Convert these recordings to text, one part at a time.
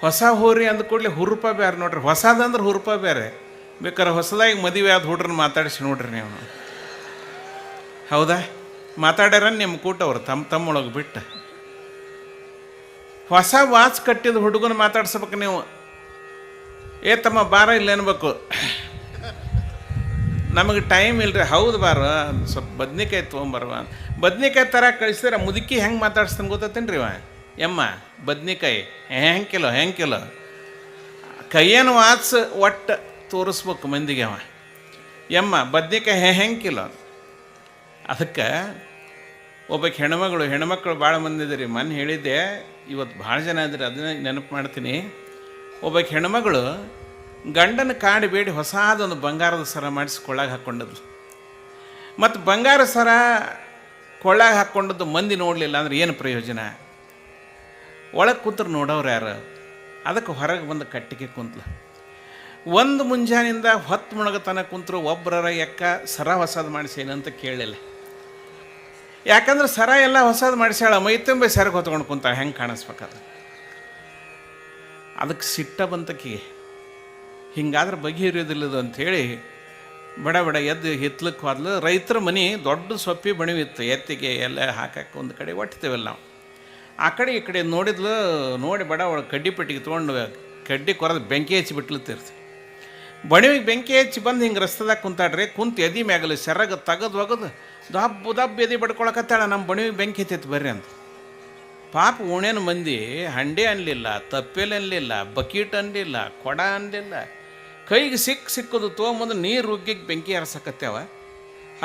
ಹೊಸ ಹೋರಿ ಅಂದ ಕೂಡಲೇ ಹುರುಪ ಬೇರೆ ನೋಡ್ರಿ. ಹೊಸದಂದ್ರೆ ಹುರುಪ ಬೇರೆ. ಬೇಕಾದ್ರೆ ಹೊಸದಾಗಿ ಮದುವೆ ಆದ ಹುಡ್ರನ್ನ ಮಾತಾಡಿಸಿ ನೋಡ್ರಿ ನೀವು. ಹೌದಾ? ಮಾತಾಡ್ಯಾರ ನಿಮ್ಮ ಕೂಟವ್ರು ತಮ್ಮೊಳಗೆ ಬಿಟ್ಟು. ಹೊಸ ವಾಚ್ ಕಟ್ಟಿದ ಹುಡುಗನ ಮಾತಾಡ್ಸ್ಬೇಕು ನೀವು. ತಮ್ಮ ಬಾರ ಇಲ್ಲ ಅನ್ಬೇಕು. ನಮಗೆ ಟೈಮ್ ಇಲ್ರಿ. ಹೌದು ಬಾರ, ಸ್ವಲ್ಪ ಬದ್ನಿಕಾಯಿ ತೊಗೊಂಬರ್ವ. ಬದ್ನಿಕಾಯಿ ಥರ ಕಳಿಸಿದ್ರೆ ಮುದುಕಿ ಹೆಂಗೆ ಮಾತಾಡ್ಸ್ತಾನೆ ಗೊತ್ತೇನು ರೀ? ಯಮ್ಮ ಬದ್ನಿಕಾಯಿ ಹೆಂಗೆ ಕಿಲೋ ಕೈಯೇನು ವಾಚ್ ಒಟ್ಟು ತೋರಿಸ್ಬೇಕು ಮಂದಿಗೆ. ಅವ ಯಮ್ಮ ಬದ್ನಿಕಾಯಿ ಹೆಂಗೆ ಕಿಲೋ. ಅದಕ್ಕೆ ಒಬ್ಬಕ್ಕೆ ಹೆಣ್ಮಕ್ಳು ಭಾಳ ಮಂದಿ ಇದ್ರಿ. ಮೊನ್ನೆ ಹೇಳಿದ್ದೆ, ಇವತ್ತು ಭಾಳ ಜನ ಇದ್ರಿ, ಅದನ್ನ ನೆನಪು ಮಾಡ್ತೀನಿ. ಒಬ್ಬಕ್ಕೆ ಹೆಣ್ಮಗಳು ಗಂಡನ ಕಾಡಿ ಬೇಡಿ ಹೊಸದೊಂದು ಬಂಗಾರದ ಸರ ಮಾಡಿಸಿ ಕೊಳ್ಳಾಗ ಹಾಕ್ಕೊಂಡದ್ದು. ಮತ್ತು ಬಂಗಾರ ಸರ ಕೊಳ್ಳಾಗ ಹಾಕ್ಕೊಂಡದ್ದು ಮಂದಿ ನೋಡಲಿಲ್ಲ ಅಂದ್ರೆ ಏನು ಪ್ರಯೋಜನ? ಒಳಗೆ ಕೂತ್ರು ನೋಡೋರು ಯಾರು? ಅದಕ್ಕೆ ಹೊರಗೆ ಬಂದು ಕಟ್ಟಿಗೆ ಕುಂತ್ಲು. ಒಂದು ಮುಂಜಾನಿಂದ ಹೊತ್ತು ಮುಣಗತನ ಕುಂತರು ಒಬ್ಬರ ಎಕ್ಕ ಸರ ಹೊಸದು ಮಾಡಿಸೇನಂತ ಕೇಳಲಿಲ್ಲ. ಯಾಕಂದ್ರೆ ಸರ ಎಲ್ಲ ಹೊಸದು ಮಾಡಿಸ್ಯಾಳ, ಮೈ ತುಂಬ ಸೆರಗೆ ಹೊತ್ಕೊಂಡು ಕುಂತ ಹೆಂಗೆ ಕಾಣಿಸ್ಬೇಕಾದ್ರೆ. ಅದಕ್ಕೆ ಸಿಟ್ಟ ಬಂತಕ್ಕಿಗೆ. ಹಿಂಗಾದ್ರೆ ಬಗೆಹರಿಯೋದಿಲ್ಲದು ಅಂಥೇಳಿ ಬಡ ಎದ್ದು ಹಿತ್ಲಕ್ಕೆ ಹೋದ್ಲು. ರೈತರ ಮನೆ ದೊಡ್ಡ ಸೊಪ್ಪಿ ಬಣಿವಿತ್ತು, ಎತ್ತಿಗೆ ಎಲ್ಲ ಹಾಕಕ್ಕೆ ಒಂದು ಕಡೆ ಒಟ್ಟಿತೇವಲ್ಲ ನಾವು. ಆ ಕಡೆ ಈ ಕಡೆ ನೋಡಿದ್ಲು. ನೋಡಿ ಬಡ ಒಳಗೆ ಕಡ್ಡಿ ಪೆಟ್ಟಿಗೆ ತೊಗೊಂಡು ಕಡ್ಡಿ ಕೊರೆದು ಬೆಂಕಿ ಹಚ್ಚಿ ಬಿಟ್ಲತ್ತಿರ್ತೀವಿ. ಬಣಿವಿಗೆ ಬೆಂಕಿ ಹಚ್ಚಿ ಬಂದು ಹಿಂಗೆ ರಸ್ತದಾಗ ಕುಂತಾಡ್ರಿ. ಕುಂತು ಎದಿ ಮ್ಯಾಗಲಿ ಸೆರಗ ತೆಗೆದು ಒಗದು ದಬ್ಬು ಎದಿ ಬಡ್ಕೊಳಕತ್ತಾಳ. ನಮ್ಮ ಬಣಿವಿಗೆ ಬೆಂಕಿ ಹತ್ತೈತಿ ಬರ್ರಿ ಅಂತ. ಪಾಪ ಓಣೇನು ಮಂದಿ ಹಂಡೆ ಅನ್ನಲಿಲ್ಲ, ತಪ್ಪೇಲಿ ಅನ್ನಲಿಲ್ಲ, ಬಕೀಟ್ ಅನ್ನಲಿಲ್ಲ, ಕೊಡ ಅನ್ನಲಿಲ್ಲ. ಕೈಗೆ ಸಿಕ್ಕದು ತೊಗೊಂಬಂದು ನೀರು ಉಗ್ಗಿಗೆ ಬೆಂಕಿ ಹರಸಕತ್ಯಾವ.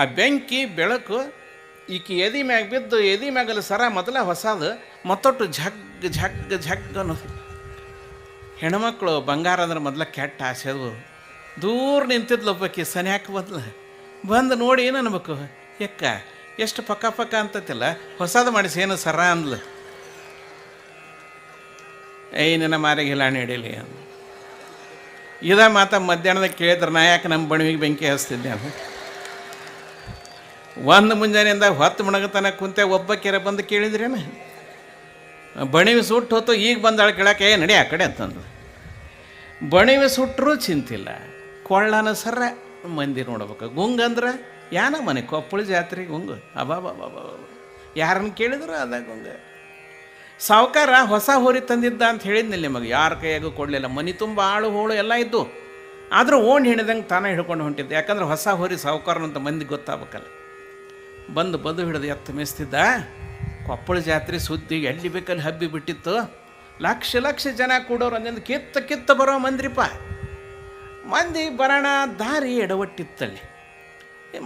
ಆ ಬೆಂಕಿ ಬೆಳಕು ಈಕಿ ಎದಿ ಮ್ಯಾಗ ಬಿದ್ದು ಎದಿ ಮ್ಯಾಗಲ್ಲಿ ಸರ ಮೊದಲ ಹೊಸದು ಮತ್ತೊಟ್ಟು ಝಗ್ ಅನ್ನೋದು. ಹೆಣ್ಮಕ್ಳು ಬಂಗಾರ ಅಂದ್ರೆ ಮೊದಲ ಕೆಟ್ಟ ಆಸೆ. ಅದು ದೂರ ನಿಂತಿದ್ಲು ಒಬ್ಬಾಕಿ, ಸನ್ಯಾಕ ಬಂದು ನೋಡಿ ಏನು ಅನ್ಬೇಕು, ಎಕ್ಕ ಎಷ್ಟು ಪಕ್ಕ ಅಂತತಿಲ್ಲ, ಹೊಸದು ಮಾಡಿಸಿ ಏನು ಸರ ಅಂದ್ಲು. ನಿನ್ನ ಮಾರಿಗೆ ಇಲ್ಲ ಹಿಡೀಲಿ ಅಂದ. ಇದ ಮಾತ ಮಧ್ಯಾಹ್ನದಾಗ ಕೇಳಿದ್ರೆ ನಾ ಯಾಕೆ ನಮ್ಮ ಬಣಿವಿಗೆ ಬೆಂಕಿ ಹಚ್ತಿದ್ದೆ ಅಂತ. ಒಂದು ಮುಂಜಾನೆಯಿಂದ ಹೊತ್ತು ಮುಣಗತನ ಕುಂತೆ ಒಬ್ಬಕ್ಕೆರ ಬಂದು ಕೇಳಿದ್ರೇನು? ಬಣಿವಿ ಸುಟ್ಟು ಹೊತ್ತು ಈಗ ಬಂದಾಳೆ ಕೇಳಕ್ಕೆ, ನಡಿ ಆ ಕಡೆ ಅಂತಂದು. ಬಣಿವಿ ಸುಟ್ಟರೂ ಚಿಂತಿಲ್ಲ, ಕೊಳ್ಳನ ಸರ ಮಂದಿ ನೋಡ್ಬೇಕು. ಗುಂಗಂದ್ರೆ ಯಾನ ಮನೆ ಕೊಪ್ಪಳ ಜಾತ್ರೆ ಗುಂಗು ಅಬಾಬಾಬಾಬಾ, ಯಾರನ್ನು ಕೇಳಿದ್ರು ಅದ ಗುಂಗ. ಸಾವುಕಾರ ಹೊಸ ಹೋರಿ ತಂದಿದ್ದ ಅಂತ ಹೇಳಿದ್ನಿಲ್ಲ ನಿಮಗೆ, ಯಾರ ಕೈಯಾಗೂ ಕೊಡಲಿಲ್ಲ. ಮನೆ ತುಂಬ ಆಳು ಹೋಳು ಎಲ್ಲ ಇದ್ದು, ಆದರೂ ಓಣ್ ಹಿಡಿದಂಗೆ ತಾನೇ ಹಿಡ್ಕೊಂಡು ಹೊಂಟಿದ್ದೆ. ಯಾಕಂದ್ರೆ ಹೊಸ ಹೋರಿ ಸಾವುಕಾರನಂತ ಮಂದಿಗೆ ಗೊತ್ತಾಗಬೇಕಲ್ಲ. ಬಂದು ಬದು ಹಿಡಿದು ಎತ್ತು ಮೇಯಿಸ್ತಿದ್ದ. ಕೊಪ್ಪಳ ಜಾತ್ರೆ ಸುದ್ದಿ ಎಲ್ಲಿ ಬೇಕಲ್ಲಿ ಹಬ್ಬಿ ಬಿಟ್ಟಿತ್ತು. ಲಕ್ಷ ಜನ ಕೂಡೋರು ಅಂದಿಂದ ಕಿತ್ತ ಬರೋ ಮಂದ್ರಿಪ್ಪ. ಮಂದಿ ಬರೋಣ ದಾರಿ ಎಡವಟ್ಟಿತ್ತಲ್ಲಿ.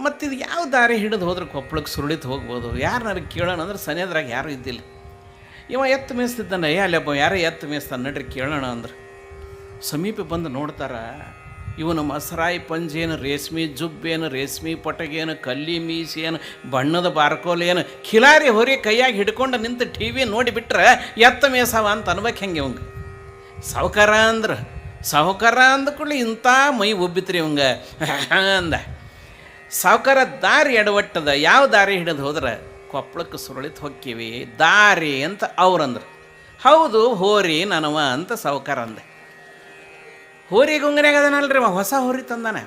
ಮತ್ತಿದು ಯಾವ ದಾರಿ ಹಿಡಿದು ಹೋದ್ರೆ ಕೊಪ್ಪಳಕ್ಕೆ ಸುರುಳಿತು ಹೋಗ್ಬೋದು, ಯಾರನ್ನಾರು ಕೇಳೋಣ ಅಂದ್ರೆ ಸನಿಯದ್ರಾಗ ಯಾರೂ ಇದ್ದಿಲ್ಲ. ಇವ ಎತ್ತು ಮೇಯಿಸ್ತಿದ್ದಾನೆ, ಅಲ್ಲಪ್ಪ ಯಾರೇ ಎತ್ತು ಮೇಯಿಸ್ತಾನೆ ನಡ್ರಿ ಕೇಳೋಣ ಅಂದ್ರೆ. ಸಮೀಪ ಬಂದು ನೋಡ್ತಾರ, ಇವನು ಮಸರಾಯಿ ಪಂಜೇನು, ರೇಷ್ಮೆ ಜುಬ್ಬೇನು, ರೇಷ್ಮೆ ಪಟಗೇನು, ಕಲ್ಲಿ ಮೀಸೇನು, ಬಣ್ಣದ ಬಾರ್ಕೋಲೇನು, ಖಿಲಾರಿ ಹೊರಿ ಕೈಯಾಗಿ ಹಿಡ್ಕೊಂಡು ನಿಂತು ಟಿ ವಿ ನೋಡಿಬಿಟ್ರೆ ಎತ್ತ ಮೇಸಾವ ಅಂತ ಅನ್ಬೇಕು. ಹೆಂಗೆ ಇವಂಗೆ ಸಾಹುಕಾರ ಅಂದ್ಕೊಳ್ಳಿ ಇಂಥ ಮೈ ಉಬ್ಬಿತ್ರಿ ಇವಂಗೆ ಅಂದ. ಸಾಹುಕಾರ ದಾರಿ ಎಡವಟ್ಟದ. ಯಾವ ದಾರಿ ಹಿಡಿದು ಹೋದ್ರೆ ಕೊಪ್ಪಳಕ್ಕೆ ಸುರಳಿತು ಹೊಕ್ಕೀವಿ ದಾರಿ ಅಂತ ಅವ್ರಂದ್ರೆ. ಹೌದು ಹೋರಿ ನನವ ಅಂತ ಸಾಹುಕಾರ ಅಂದೆ. ಹೋರಿ ಗುಂಗನ್ಯಾಗ ಅದನಲ್ರಿ, ಹೊಸ ಹೋರಿ ತಂದಾನೆ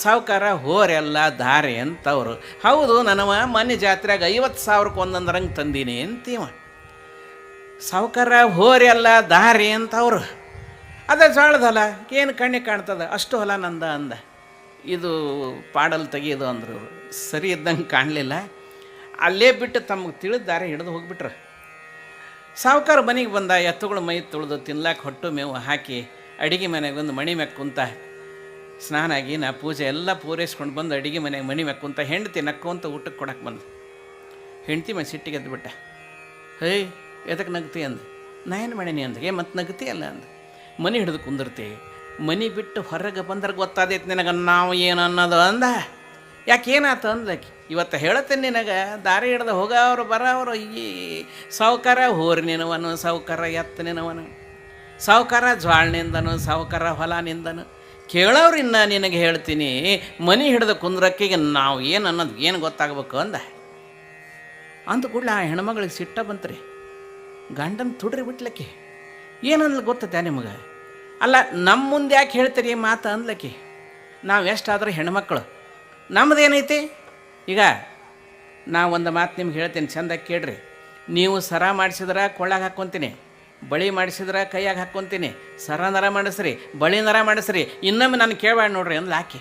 ಸಾಹುಕಾರ. ಹೋರಿ ಅಲ್ಲ ದಾರಿ ಅಂತವ್ರು. ಹೌದು ನನವ ಮನೆ ಜಾತ್ರೆಯಾಗ 50,000ಕ್ಕೆ ಒಂದೊಂದರಂಗೆ ತಂದೀನಿ ಅಂತೀವ. ಸಾಹುಕಾರ ಹೋರಿ ಅಲ್ಲ ದಾರಿ ಅಂತವ್ರು. ಅದೇ ಜೋಳದ ಹೊಲ ಏನು ಕಣ್ಣಿಗೆ ಕಾಣ್ತದ, ಅಷ್ಟು ಹೊಲ ನಂದ ಅಂದ. ಇದು ಪಾಡಲ್ ತೆಗಿಯೋದು ಅಂದರು. ಸರಿ ಇದ್ದಂಗೆ ಕಾಣಲಿಲ್ಲ. ಅಲ್ಲೇ ಬಿಟ್ಟು ತಮಗೆ ತಿಳಿದ ದಾರಿ ಹಿಡಿದು ಹೋಗ್ಬಿಟ್ರು. ಸಾಹುಕಾರ ಮನೆಗೆ ಬಂದ. ಎತ್ತುಗಳು ಮೈ ತುಳಿದು ತಿನ್ಲಾಕೆ ಹೊಟ್ಟು ಮೇವು ಹಾಕಿ ಅಡುಗೆ ಮನೆಗೆ ಬಂದು ಮಣಿ ಮ್ಯಾಗ ಕುಂತ. ಸ್ನಾನ ಗೀನ ಪೂಜೆ ಎಲ್ಲ ಪೂರೈಸ್ಕೊಂಡು ಬಂದು ಅಡುಗೆ ಮನೆಗೆ ಮಣಿ ಮ್ಯಾಗ ಕುಂತ. ಹೆಂಡತಿ ನಕ್ಕೊಂತ ಊಟಕ್ಕೆ ಕೊಡಕ್ಕೆ ಬಂದು. ಹೆಂಡತಿ ಮೇಲೆ ಸಿಟ್ಟಿಗೆ ಎದ್ದುಬಿಟ್ಟ. ಹೇಯ್ ಎದಕ್ಕೆ ನಗ್ತಿ ಅಂದ. ನಾ ಏನು ಮಾಡೀನಿ ಅಂದ. ಮತ್ತು ನಗ್ತಿ ಅಲ್ಲ ಅಂದ. ಮನೆ ಹಿಡಿದು ಕುಂದಿರ್ತಿ, ಮನೆ ಬಿಟ್ಟು ಹೊರಗೆ ಬಂದ್ರೆ ಗೊತ್ತಾದೈತೆ ನಿನಗೆ ನಾವು ಏನು ಅನ್ನೋದು ಅಂದ. ಯಾಕೆ ಏನಾಯ್ತು ಅಂದ್ಲಕ್ಕೆ. ಇವತ್ತು ಹೇಳ್ತೇನೆ ನಿನಗೆ, ದಾರಿ ಹಿಡ್ದು ಹೋಗೋರು ಬರೋರು ಈ ಸಾಹುಕಾರ ಹೋರಿ ನಿನವನು, ಸಾಹುಕಾರ ಎತ್ತು ನಿನವನು, ಸಾಹುಕಾರ ಜ್ವಾಳ್ನಿಂದನು, ಸಾಹುಕಾರ ಹೊಲನಿಂದನು. ಕೇಳೋರು ಇನ್ನು ನಿನಗೆ ಹೇಳ್ತೀನಿ, ಮನೆ ಹಿಡಿದು ಕುಂದ್ರಕ್ಕಿಗೆ ನಾವು ಏನು ಅನ್ನೋದು ಏನು ಗೊತ್ತಾಗಬೇಕು ಅಂದ. ಅಂದ ಕೂಡಲೇ ಆ ಹೆಣ್ಮಗಳಿಗೆ ಸಿಟ್ಟ ಬಂತ್ರಿ. ಗಂಡನ ತುಡ್ರಿ ಬಿಟ್ಲಕ್ಕೆ. ಏನಂದ್ಲು ಗೊತ್ತೈತೆ ನಿಮಗೆ? ಅಲ್ಲ, ನಮ್ಮ ಮುಂದೆ ಯಾಕೆ ಹೇಳ್ತೀರಿ ಮಾತು ಅಂದ್ಲಕ್ಕೆ. ನಾವು ಎಷ್ಟಾದರೂ ಹೆಣ್ಮಕ್ಳು, ನಮ್ಮದೇನೈತಿ? ಈಗ ನಾ ಒಂದು ಮಾತು ನಿಮ್ಗೆ ಹೇಳ್ತೀನಿ, ಚಂದ ಕೇಳ್ರಿ. ನೀವು ಸರ ಮಾಡಿಸಿದ್ರೆ ಕೊಳ್ಳಾಗ ಹಾಕ್ಕೊತೀನಿ, ಬಳಿ ಮಾಡಿಸಿದ್ರೆ ಕೈಯಾಗ ಹಾಕ್ಕೊತೀನಿ. ಸರ ನರ ಮಾಡಿಸ್ರಿ, ಬಳಿ ನರ ಮಾಡಿಸ್ರಿ, ಇನ್ನೊಮ್ಮೆ ನಾನು ಕೇಳಬೇಡ ನೋಡ್ರಿ ಅಂದ್ಲು ಆಕೆ.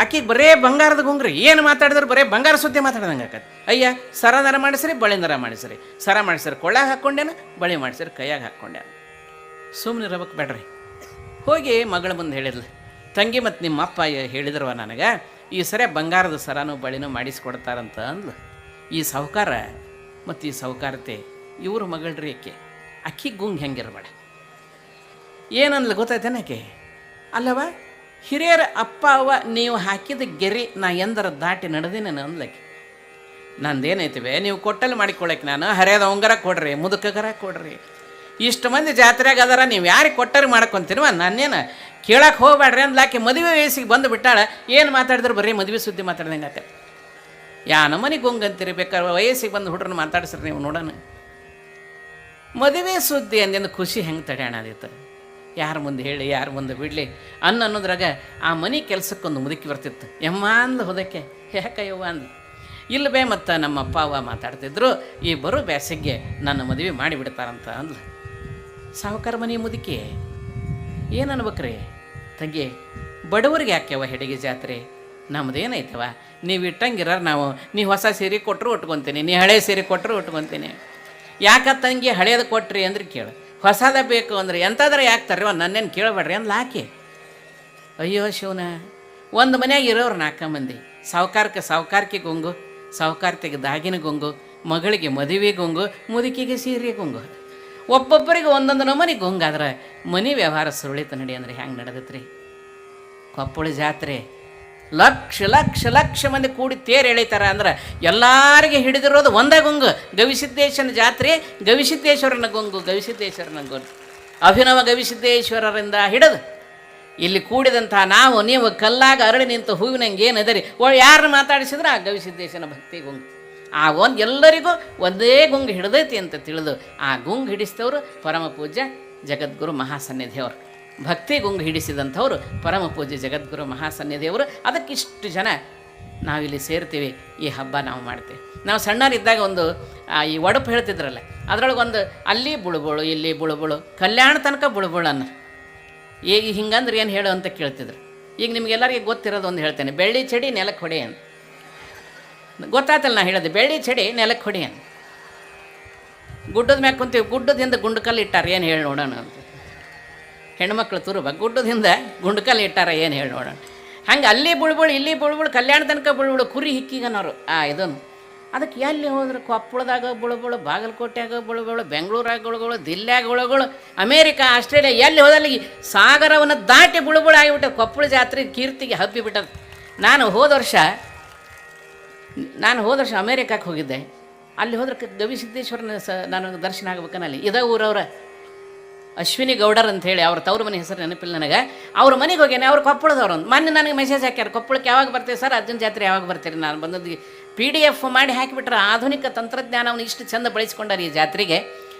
ಆಕೆಗೆ ಬರೇ ಬಂಗಾರದ ಗುಂಗ್ರಿ, ಏನು ಮಾತಾಡಿದ್ರೆ ಬರೇ ಬಂಗಾರ ಸುದ್ದಿ ಮಾತಾಡ್ದಂಗೆ ಆಕತ್ತೆ. ಅಯ್ಯ, ಸರ ನರ ಮಾಡಿಸ್ರಿ, ಬಳಿ ನರ ಮಾಡಿಸ್ರಿ, ಸರ ಮಾಡಿಸ್ರಿ ಕೊಳ್ಳಾಗ ಹಾಕ್ಕೊಂಡೇನು, ಬಳಿ ಮಾಡಿಸ್ರಿ ಕೈಯಾಗ ಹಾಕ್ಕೊಂಡೆ. ಸುಮ್ಮನೆ ಇರಬೇಕು ಬೇಡ್ರಿ. ಹೋಗಿ ಮಗಳ ಮುಂದೆ ಹೇಳಿದ್ಲು, ತಂಗಿ ಮತ್ತು ನಿಮ್ಮ ಅಪ್ಪ ಹೇಳಿದ್ರವ ನನಗೆ ಈ ಸರಿ ಬಂಗಾರದ ಸರನೂ ಬಳಿನೂ ಮಾಡಿಸ್ಕೊಡ್ತಾರಂತ ಅಂದ್ಲು. ಈ ಸಾಹುಕಾರ ಮತ್ತು ಈ ಸಾಹುಕಾರತೆ ಇವರು ಮಗಳ್ರಿ ಅಕ್ಕಿ ಗುಂಗ್ ಹೆಂಗಿರಬೇಡ. ಏನಂದ್ಲು ಗೊತ್ತಾಯ್ತೇನೆ ಆಕೆ? ಅಲ್ಲವ, ಹಿರಿಯರ ಅಪ್ಪ ಅವ ನೀವು ಹಾಕಿದ ಗೆರಿ ನಾ ಎಂದರ ದಾಟಿ ನಡೆದಿನೇನು ಅಂದ್ಲಕ್ಕೆ. ನಂದೇನೈತಿವೆ ನೀವು ಕೊಟ್ಟಲ್ಲಿ ಮಾಡಿಕೊಳ್ಳಕ್ಕೆ, ನಾನು ಹರಿಯದ ಉಂಗರ ಕೊಡ್ರಿ, ಮುದುಕಗರ ಕೊಡ್ರಿ, ಇಷ್ಟು ಮಂದಿ ಜಾತ್ರೆಯಾಗ ಅದರ, ನೀವು ಯಾರಿಗೆ ಕೊಟ್ಟರಿ ಮಾಡ್ಕೊತೀನವ, ನಾನೇನು ಕೇಳಕ್ಕೆ ಹೋಗ್ಬೇಡ್ರಿ ಅಂದ್ಲಾಕೆ. ಮದುವೆ ವಯಸ್ಸಿಗೆ ಬಂದು ಬಿಟ್ಟಾಳ. ಏನು ಮಾತಾಡಿದ್ರೆ ಬರೀ ಮದುವೆ ಸುದ್ದಿ ಮಾತಾಡ್ದಂಗೆ ಆತ. ಯಾ ನಮ್ಮನಿಗೆ ಗೊಂಗಂತೀರಿ, ಬೇಕಾದ್ರೆ ವಯಸ್ಸಿಗೆ ಬಂದು ಹುಡ್ರನ್ನ ಮಾತಾಡ್ಸ್ರಿ ನೀವು ನೋಡೋಣ. ಮದುವೆ ಸುದ್ದಿ ಅಂದಿಂದ ಖುಷಿ ಹೆಂಗೆ ತಡೆಯೋಣ ಅದಿತ್ತು? ಯಾರ ಮುಂದೆ ಹೇಳಿ, ಯಾರ ಮುಂದೆ ಬಿಡಲಿ ಅನ್ನೋದ್ರಾಗ ಆ ಮನೆ ಕೆಲಸಕ್ಕೊಂದು ಮುದುಕಿ ಬರ್ತಿತ್ತು. ಯಮ್ಮ ಅಂದ್ಲು ಹೋದಕ್ಕೆ, ಯಾಕಯ್ಯವ್ವ ಅಂದ್ಲು. ಇಲ್ಲ ಬೇ, ಮತ್ತು ನಮ್ಮ ಅಪ್ಪ ಅವ್ವ ಮಾತಾಡ್ತಿದ್ರು, ಈ ಬರೋ ಬ್ಯಾಸಿಗೆ ನನ್ನ ಮದುವೆ ಮಾಡಿಬಿಡ್ತಾರಂತ ಅಂದ್ಲು. ಸಾಹುಕಾರ ಮನೆ ಮುದುಕಿ ಏನು ಅನ್ಬೇಕ್ರಿ? ತಂಗಿ, ಬಡವರಿಗೆ ಯಾಕೆವ ಹೆಡಿಗೆ ಜಾತ್ರೆ? ನಮ್ಮದೇನೈತವ, ನೀವು ಇಟ್ಟಂಗಿರ ನಾವು, ನೀವು ಹೊಸ ಸೀರೆ ಕೊಟ್ಟರು ಉಟ್ಕೊತೀನಿ, ನೀ ಹಳೆ ಸೀರೆ ಕೊಟ್ಟರು ಉಟ್ಕೊತೀನಿ. ಯಾಕ ತಂಗಿ ಹಳೇದು ಕೊಟ್ರಿ ಅಂದ್ರೆ ಕೇಳು, ಹೊಸದ ಬೇಕು ಅಂದ್ರೆ ಎಂಥಾದ್ರೆ ಯಾಕೆ ತರ್ರಿ, ನನ್ನೇನು ಕೇಳಬೇಡ್ರಿ ಅಂದ್ಲು ಆಕೆ. ಅಯ್ಯೋ ಶಿವನ, ಒಂದು ಮನ್ಯಾಗ ಇರೋರು 4 ಮಂದಿ, ಸಾಹುಕಾರಕ್ಕೆ ಗೊಂಗು, ಸಾಹುಕಾರ್ತಿಗೆ ದಾಗಿನ ಗೊಂಗು, ಮಗಳಿಗೆ ಮದುವೆ ಗೊಂಗು, ಮುದುಕಿಗೆ ಸೀರೆ ಗೊಂಗು, ಒಬ್ಬೊಬ್ಬರಿಗೆ ಒಂದೊಂದು ನಮನಿ ಗೊಂಗಾದ್ರೆ ಮನೆ ವ್ಯವಹಾರ ಸುರುಳಿತ ನಡಿ ಅಂದ್ರೆ ಹೆಂಗೆ ನಡೆದತ್ರಿ? ಕೊಪ್ಪಳ ಜಾತ್ರೆ ಲಕ್ಷ ಲಕ್ಷ ಲಕ್ಷ ಮಂದಿ ಕೂಡಿ ತೇರು ಎಳಿತಾರೆ ಅಂದ್ರೆ ಎಲ್ಲರಿಗೆ ಹಿಡಿದಿರೋದು ಒಂದೇ ಗೊಂಗು, ಗವಿಸಿದ್ದೇಶ್ವರನ ಜಾತ್ರೆ, ಗವಿಸಿದ್ದೇಶ್ವರನ ಗೊಂಗು, ಗವಿಸಿದ್ದೇಶ್ವರನ ಗೊಂಗು. ಅಭಿನವ ಗವಿಸಿದ್ದೇಶ್ವರರಿಂದ ಹಿಡಿದು ಇಲ್ಲಿ ಕೂಡಿದಂಥ ನಾವು ನೀವು ಕಲ್ಲಾಗ ಅರಳಿ ನಿಂತು ಹೂವಿನಂಗೆ ಏನದರಿ ಯಾರನ್ನ ಮಾತಾಡಿಸಿದ್ರೆ ಆ ಗವಿಸಿದ್ದೇಶನ ಭಕ್ತಿ ಗೊಂಗು. ಆ ಒಂದು ಎಲ್ಲರಿಗೂ ಒಂದೇ ಗುಂಗು ಹಿಡ್ದೈತಿ ಅಂತ ತಿಳಿದು ಆ ಗುಂಗು ಹಿಡಿಸಿದವರು ಪರಮ ಪೂಜ್ಯ ಜಗದ್ಗುರು ಮಹಾಸನ್ನಿಧಿಯವರು. ಭಕ್ತಿ ಗುಂಗು ಹಿಡಿಸಿದಂಥವ್ರು ಪರಮ ಪೂಜ್ಯ ಜಗದ್ಗುರು ಮಹಾಸನ್ನಿಧಿಯವರು. ಅದಕ್ಕಿಷ್ಟು ಜನ ನಾವಿಲ್ಲಿ ಸೇರ್ತೀವಿ, ಈ ಹಬ್ಬ ನಾವು ಮಾಡ್ತೀವಿ. ನಾವು ಸಣ್ಣರಿದ್ದಾಗ ಒಂದು ಈ ಒಡಪು ಹೇಳ್ತಿದ್ರಲ್ಲ, ಅದರೊಳಗೊಂದು ಅಲ್ಲಿ ಬುಳುಬುಳು ಇಲ್ಲಿ ಬುಳುಬುಳು ಕಲ್ಯಾಣ ತನಕ ಬುಳುಬುಳನ್ನು ಈಗ ಹಿಂಗಂದ್ರೆ ಏನು ಹೇಳು ಅಂತ ಕೇಳ್ತಿದ್ರು. ಈಗ ನಿಮಗೆಲ್ಲರಿಗೆ ಗೊತ್ತಿರೋದು ಒಂದು ಹೇಳ್ತೇನೆ, ಬೆಳ್ಳಿ ಚಡಿ ನೆಲಕ್ಕೆ ಹೊಡೆ ಅಂತ. ಗೊತ್ತಾಯ್ತಲ್ಲ ನಾ ಹೇಳೋದು, ಬೆಳ್ಳಿ ಚಡಿ ನೆಲಕ್ಕೆ ಹೊಡಿ ಅಂತ. ಗುಡ್ಡದ ಮ್ಯಾಗ ಕುಂತೀವಿ, ಗುಡ್ಡದಿಂದ ಗುಂಡ್ಕಲ್ಲು ಇಟ್ಟಾರ, ಏನು ಹೇಳಿ ನೋಡೋಣ ಅಂತ. ಹೆಣ್ಮಕ್ಳು ತುರುಬ ಗುಡ್ಡದಿಂದ ಗುಂಡ್ಕಲ್ಲು ಇಟ್ಟಾರ, ಏನು ಹೇಳಿ ನೋಡೋಣ. ಹಂಗೆ ಅಲ್ಲಿ ಬುಳ್ಬುಳು ಇಲ್ಲಿ ಬುಳ್ಬುಳು ಕಲ್ಯಾಣ ತನಕ ಬುಳ್ಬುಳು ಕುರಿ ಹಿಕ್ಕಿಗನವರು ಇದನ್ನು. ಅದಕ್ಕೆ ಎಲ್ಲಿ ಹೋದ್ರೆ ಕೊಪ್ಪಳದಾಗ ಬುಳುಬುಳು, ಬಾಗಲಕೋಟೆಯಾಗ ಬುಳುಬುಳು, ಬೆಂಗಳೂರಾಗ ಬುಳುಗಳು, ದಿಲ್ಲ್ಯಾಗ ಬುಳುಗಳು, ಅಮೇರಿಕಾ ಆಸ್ಟ್ರೇಲಿಯಾ ಎಲ್ಲಿ ಹೋದಲ್ಲಿ ಸಾಗರವನ್ನು ದಾಟಿ ಬುಳುಬುಳು ಆಗಿಬಿಟ್ಟೆ. ಕೊಪ್ಪಳ ಜಾತ್ರೆ ಕೀರ್ತಿಗೆ ಹಬ್ಬಿಬಿಟ್ಟದು. ನಾನು ಹೋದ ವರ್ಷ ಅಮೇರಿಕಕ್ಕೆ ಹೋಗಿದ್ದೆ. ಅಲ್ಲಿ ಹೋದ್ರೆ ಗವಿಸಿದ್ದೇಶ್ವರನ ನಾನು ದರ್ಶನ ಆಗ್ಬೇಕನ್ನಲ್ಲಿ. ಇದೇ ಊರವ್ರ ಅಶ್ವಿನಿ ಗೌಡರ್ ಅಂಥೇಳಿ, ಅವ್ರ ತವ್ರ ಮನೆ ಹೆಸರು ನೆನಪಿಲ್ಲ ನನಗೆ. ಅವ್ರ ಮನೆಗೆ ಹೋಗ್ಯಾನೆ, ಅವ್ರು ಕೊಪ್ಪಳದವ್ರು. ಮೊನ್ನೆ ನನಗೆ ಮೆಸೇಜ್ ಹಾಕ್ಯಾರ, ಕೊಪ್ಪಳಕ್ಕೆ ಯಾವಾಗ ಬರ್ತೀವಿ ಸರ್, ಅರ್ಜುನ ಜಾತ್ರೆ ಯಾವಾಗ ಬರ್ತೀರಿ? ನಾನು ಬಂದದ್ದು PDF ಮಾಡಿ ಹಾಕಿಬಿಟ್ರೆ ಆಧುನಿಕ ತಂತ್ರಜ್ಞಾನವನ್ನು ಇಷ್ಟು ಚಂದ ಬಳಸ್ಕೊಂಡಾರ ಈ ಜಾತ್ರೆಗೆ.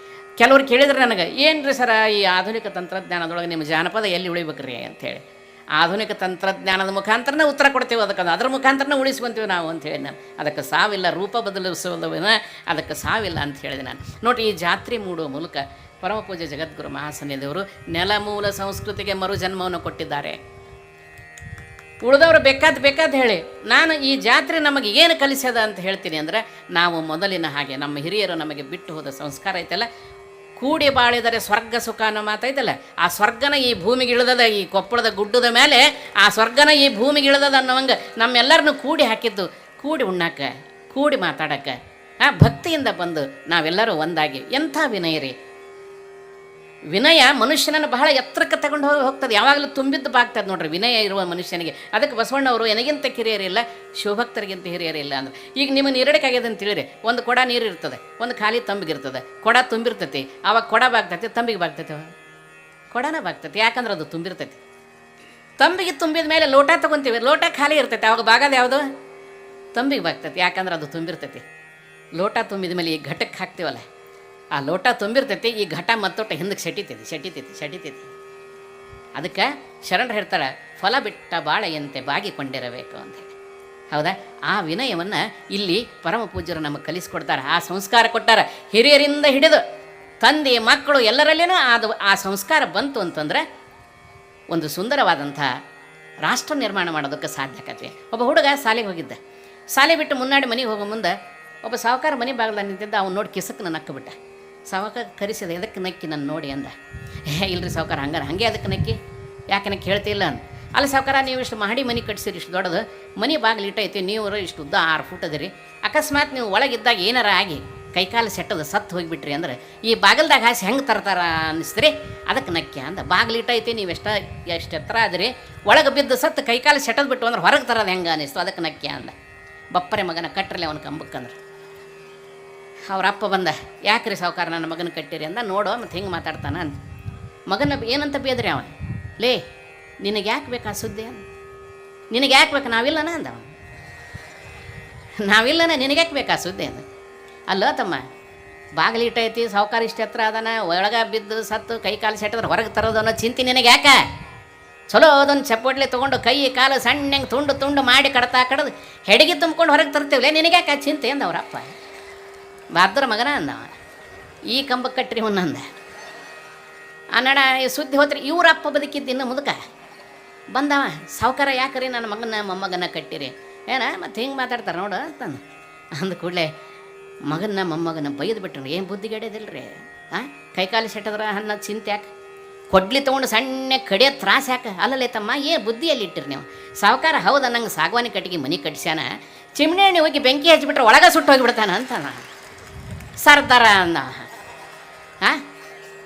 ಕೆಲವ್ರು ಕೇಳಿದ್ರೆ ನನಗೆ, ಏನು ರೀ ಸರ ಈ ಆಧುನಿಕ ತಂತ್ರಜ್ಞಾನದೊಳಗೆ ನಿಮ್ಮ ಜಾನಪದ ಎಲ್ಲಿ ಉಳಿಬೇಕ್ರಿ ಅಂಥೇಳಿ. ಆಧುನಿಕ ತಂತ್ರಜ್ಞಾನದ ಮುಖಾಂತರನೇ ಉತ್ತರ ಕೊಡ್ತೇವೆ, ಅದರ ಮುಖಾಂತರನೇ ಉಳಿಸ್ಕೊಂತೀವಿ ನಾವು ಅಂಥೇಳಿ ನಾನು. ಅದಕ್ಕೆ ಸಾವಿಲ್ಲ, ರೂಪ ಬದಲಿಸುವುದವಿನ ಅದಕ್ಕೆ ಸಾವಿಲ್ಲ ಅಂತ ಹೇಳಿದೆ ನಾನು. ನೋಡಿ, ಈ ಜಾತ್ರೆ ಮೂಡುವ ಮೂಲಕ ಪರಮಪೂಜ್ಯ ಜಗದ್ಗುರು ಮಹಾಸನ್ನಿಧಿಯವರು ನೆಲಮೂಲ ಸಂಸ್ಕೃತಿಗೆ ಮರುಜನ್ಮವನ್ನು ಕೊಟ್ಟಿದ್ದಾರೆ. ಉಳಿದವರು ಬೇಕಾದ ಹೇಳಿ, ನಾನು ಈ ಜಾತ್ರೆ ನಮಗೆ ಏನು ಕಲಿಸ್ಯದ ಅಂತ ಹೇಳ್ತೀನಿ ಅಂದರೆ, ನಾವು ಮೊದಲಿನ ಹಾಗೆ ನಮ್ಮ ಹಿರಿಯರು ನಮಗೆ ಬಿಟ್ಟು ಹೋದ ಸಂಸ್ಕಾರ ಐತಲ್ಲ, ಕೂಡಿ ಬಾಳಿದರೆ ಸ್ವರ್ಗ ಸುಖ ಅನ್ನೋ ಮಾತೈತಲ್ಲ, ಆ ಸ್ವರ್ಗನ ಈ ಭೂಮಿಗೆ ಇಳಿದದ, ಈ ಕೊಪ್ಪಳದ ಗುಡ್ಡದ ಮೇಲೆ ಆ ಸ್ವರ್ಗನ ಈ ಭೂಮಿಗೆ ಇಳಿದದ ಅನ್ನೋವಂಗೆ ನಮ್ಮೆಲ್ಲರನ್ನು ಕೂಡಿ ಹಾಕಿದ್ದು, ಕೂಡಿ ಉಣ್ಣಕ್ಕೆ, ಕೂಡಿ ಮಾತಾಡಕ್ಕೆ, ಭಕ್ತಿಯಿಂದ ಬಂದು ನಾವೆಲ್ಲರೂ ಒಂದಾಗಿ. ಎಂಥ ವಿನಯ ರೀ! ವಿನಯ ಮನುಷ್ಯನನ್ನು ಬಹಳ ಎತ್ತರಕ್ಕೆ ತಗೊಂಡು ಹೋಗ್ತದೆ, ಯಾವಾಗಲೂ ತುಂಬಿದ್ದು ಬಾಗ್ತದೆ ನೋಡ್ರಿ ವಿನಯ ಇರುವ ಮನುಷ್ಯನಿಗೆ. ಅದಕ್ಕೆ ಬಸವಣ್ಣವರು ನನಗಿಂತ ಕಿರಿಯರಿಲ್ಲ, ಶಿವಭಕ್ತರಿಗಿಂತ ಹಿರಿಯರಿಲ್ಲ ಅಂದ್ರೆ. ಈಗ ನಿಮಗೆ ನೀರಡಿಕಾಗ್ಯದ ಅಂತ ತಿಳಿರಿ, ಒಂದು ಕೊಡ ನೀರು ಇರ್ತದೆ, ಒಂದು ಖಾಲಿ ತಂಬಿಗಿರ್ತದೆ. ಕೊಡ ತುಂಬಿರ್ತೈತಿ, ಆವಾಗ ಕೊಡ ಬಾಗ್ತೈತಿ, ತಂಬಿಗೆ ಬಾಗ್ತೈತಿ, ಕೊಡನ ಬಾಗ್ತೈತಿ, ಯಾಕಂದ್ರೆ ಅದು ತುಂಬಿರ್ತೈತಿ. ತಂಬಿಗೆ ತುಂಬಿದ ಮೇಲೆ ಲೋಟ ತೊಗೊತೀವಿ, ಲೋಟ ಖಾಲಿ ಇರ್ತೈತಿ, ಅವಾಗ ಬಾಗದ ಯಾವುದು? ತಂಬಿಗೆ ಬಾಗ್ತೈತಿ, ಯಾಕಂದ್ರೆ ಅದು ತುಂಬಿರ್ತೈತಿ. ಲೋಟ ತುಂಬಿದ ಮೇಲೆ ಈ ಘಟಕ್ಕೆ ಹಾಕ್ತೀವಲ್ಲ, ಆ ಲೋಟ ತುಂಬಿರ್ತೈತಿ, ಈ ಘಟ ಮತ್ತೊಟ್ಟು ಹಿಂದಕ್ಕೆ ಸೆಟಿತೈತಿ. ಅದಕ್ಕೆ ಶರಣರು ಹೇಳ್ತಾರೆ, ಫಲ ಬಿಟ್ಟ ಬಾಳೆಯಂತೆ ಬಾಗಿಕೊಂಡಿರಬೇಕು ಅಂತ ಹೇಳಿ. ಹೌದಾ? ಆ ವಿನಯವನ್ನು ಇಲ್ಲಿ ಪರಮ ಪೂಜ್ಯರು ನಮಗೆ ಕಲಿಸ್ಕೊಡ್ತಾರೆ. ಆ ಸಂಸ್ಕಾರ ಕೊಟ್ಟಾರ. ಹಿರಿಯರಿಂದ ಹಿಡಿದು ತಂದೆ ಮಕ್ಕಳು ಎಲ್ಲರಲ್ಲಿನೂ ಆ ಸಂಸ್ಕಾರ ಬಂತು ಅಂತಂದ್ರೆ ಒಂದು ಸುಂದರವಾದಂಥ ರಾಷ್ಟ್ರ ನಿರ್ಮಾಣ ಮಾಡೋದಕ್ಕೆ ಸಾಧ್ಯ ಆಗತ್ತೆ. ಒಬ್ಬ ಹುಡುಗ ಶಾಲೆಗೆ ಹೋಗಿದ್ದ. ಶಾಲೆ ಬಿಟ್ಟು ಮುನ್ನಾಡಿ ಮನೆಗೆ ಹೋಗೋ ಮುಂದೆ ಒಬ್ಬ ಸಾವುಕಾರ ಮನೆ ಬಾಗಿಲ ನಿಂತಿದ್ದ. ಅವ್ನು ನೋಡಿ ಕಿಸಕ್ಕೆ ನಕ್ಕಿಬಿಟ್ಟ. ಸಾವುಕಾರ ಕರೆಸಿದ, ಎದಕ್ಕೆ ನಕ್ಕಿ ನಾನು ನೋಡಿ ಅಂದ. ಇಲ್ರಿ ಸಾವುಕಾರ, ಹಾಗೆ ಅದಕ್ಕೆ ನಕ್ಕಿ, ಯಾಕೆ ನಕ್ಕಿ ಹೇಳ್ತಿಲ್ಲ ಅಂದ. ಅಲ್ಲ ಸಾವುಕಾರ, ನೀವು ಇಷ್ಟು ಮಾಡಿ ಮನೆ ಕಟ್ಸಿರಿ, ಇಷ್ಟು ದೊಡ್ಡದು ಮನೆ ಬಾಗಿಲು ಇಟ್ಟೈತಿ, ನೀವು ಇಷ್ಟು ಉದ್ದ 6 ಫೂಟ್ ಅದಿರಿ, ಅಕಸ್ಮಾತ್ ನೀವು ಒಳಗಿದ್ದಾಗ ಏನಾರ ಆಗಿ ಕೈಕಾಲು ಸೆಟ್ಟದ ಸತ್ತು ಹೋಗಿಬಿಟ್ರಿ ಅಂದ್ರೆ ಈ ಬಾಗಿಲ್ದಾಗ ಹಾಸಿ ಹೆಂಗೆ ತರ್ತಾರ ಅನ್ನಿಸ್ತೀರಿ, ಅದಕ್ಕೆ ನಕ್ಯ ಅಂದ. ಬಾಗಿಲು ಇಟ್ಟೈತಿ, ನೀವು ಎಷ್ಟು ಎತ್ತರ ಅದಿರಿ, ಒಳಗೆ ಬಿದ್ದು ಸತ್ತು ಕೈಕಾಲು ಸೆಟ್ಟದ್ ಬಿಟ್ಟು ಅಂದ್ರೆ ಹೊರಗೆ ತರೋದು ಹೆಂಗೆ ಅನ್ನಿಸ್ತು, ಅದಕ್ಕೆ ನಕ್ಯ ಅಂದ. ಬಪ್ಪರೆ ಮಗನ ಕಟ್ಟರಲಿ ಅವನ ಕಂಬಕ್ಕಂದ್ರೆ ಅವ್ರ ಅಪ್ಪ ಬಂದ, ಯಾಕ್ರಿ ಸಾವುಕಾರ ನನ್ನ ಮಗನ ಕಟ್ಟಿರಿ ಅಂದ. ನೋಡೋ ಮತ್ತು ಹಿಂಗೆ ಮಾತಾಡ್ತಾನ ಅಂದ. ಮಗನ ಏನಂತ ಬೇದ್ರಿ ಅವ, ಲೇ ನಿನಗೆ ಯಾಕೆ ಬೇಕು ಆ ಸುದ್ದಿ ಅಂದ. ನಿನಗೆ ಯಾಕೆ ಬೇಕು, ನಾವಿಲ್ಲನ ಅಂದ. ನಾವಿಲ್ಲನ, ನಿನಗೆ ಯಾಕೆ ಬೇಕು ಆ ಸುದ್ದಿ ಅಂದ. ಅಲ್ಲ ತಮ್ಮ, ಬಾಗಿಲು ಇಟ್ಟೈತಿ, ಸಾವುಕಾರ ಇಷ್ಟ ಹತ್ರ ಅದನ, ಒಳಗೆ ಬಿದ್ದು ಸತ್ತು ಕೈ ಕಾಲು ಸೆಟ್ಟಿದ್ರೆ ಹೊರಗೆ ತರೋದು ಅನ್ನೋ ಚಿಂತೆ ನಿನಗೆ ಯಾಕೆ? ಚಲೋ ಅದೊಂದು ಚಪ್ಪಟ್ಲೆ ತೊಗೊಂಡು ಕೈ ಕಾಲು ಸಣ್ಣಂಗೆ ತುಂಡು ಮಾಡಿ ಕಡ್ದು ಹೆಡಿಗೆ ತುಂಬ್ಕೊಂಡು ಹೊರಗೆ ತರ್ತೀವಲ್ಲ, ನಿನಗೆ ಯಾಕೆ ಆ ಚಿಂತೆ ಅಂದ ಅವರಪ್ಪ. ಬಾದ್ರ ಮಗನ ಅಂದವ. ಈ ಕಂಬಕ್ಕೆ ಕಟ್ರಿ ಹುನ್ನಂದ. ಅನ್ನಡ ಸುದ್ದಿ ಹೋತ್ರಿ. ಇವ್ರಪ್ಪ ಬದುಕಿದ್ದು ಇನ್ನು ಮುದುಕ ಬಂದವ. ಸಾವುಕಾರ ಯಾಕ್ರಿ ನನ್ನ ಮಗನ ಮೊಮ್ಮಗನ ಕಟ್ಟಿರಿ ಏನ ಮತ್ತು ಹಿಂಗೆ ಮಾತಾಡ್ತಾರೆ ನೋಡು ಅಂತಂದು. ಅಂದ ಕೂಡಲೇ ಮಗನ ಮೊಮ್ಮಗನ ಬೈದು ಬಿಟ್ರು. ಏನು ಬುದ್ಧಿಗೆಡೋದಿಲ್ರಿ, ಕೈಕಾಲು ಸೆಟ್ಟದ್ರ ಅನ್ನೋದು ಚಿಂತೆ ಯಾಕೆ? ಕೊಡ್ಲಿ ತೊಗೊಂಡು ಸಣ್ಣ ಕಡಿಯೋ ತ್ರಾಸ ಯಾಕೆ? ಅಲ್ಲಲ್ಲೇ ತಮ್ಮ, ಏನು ಬುದ್ಧಿಯಲ್ಲಿ ಇಟ್ಟಿರಿ ನೀವು? ಸಾವುಕಾರ ಹೌದು, ನಂಗೆ ಸಾಗವಾನಿ ಕಟ್ಟಿಗೆ ಮನೆ ಕಟ್ಸ್ಯಾನ, ಚಿಮ್ಣಿ ಎಣ್ಣೆ ಹೋಗಿ ಬೆಂಕಿ ಹಚ್ಚಿಬಿಟ್ರೆ ಒಳಗೆ ಸುಟ್ಟು ಹೋಗಿಬಿಡ್ತಾನ ಅಂತ ಸರ್ದಾರ ಅಂದ.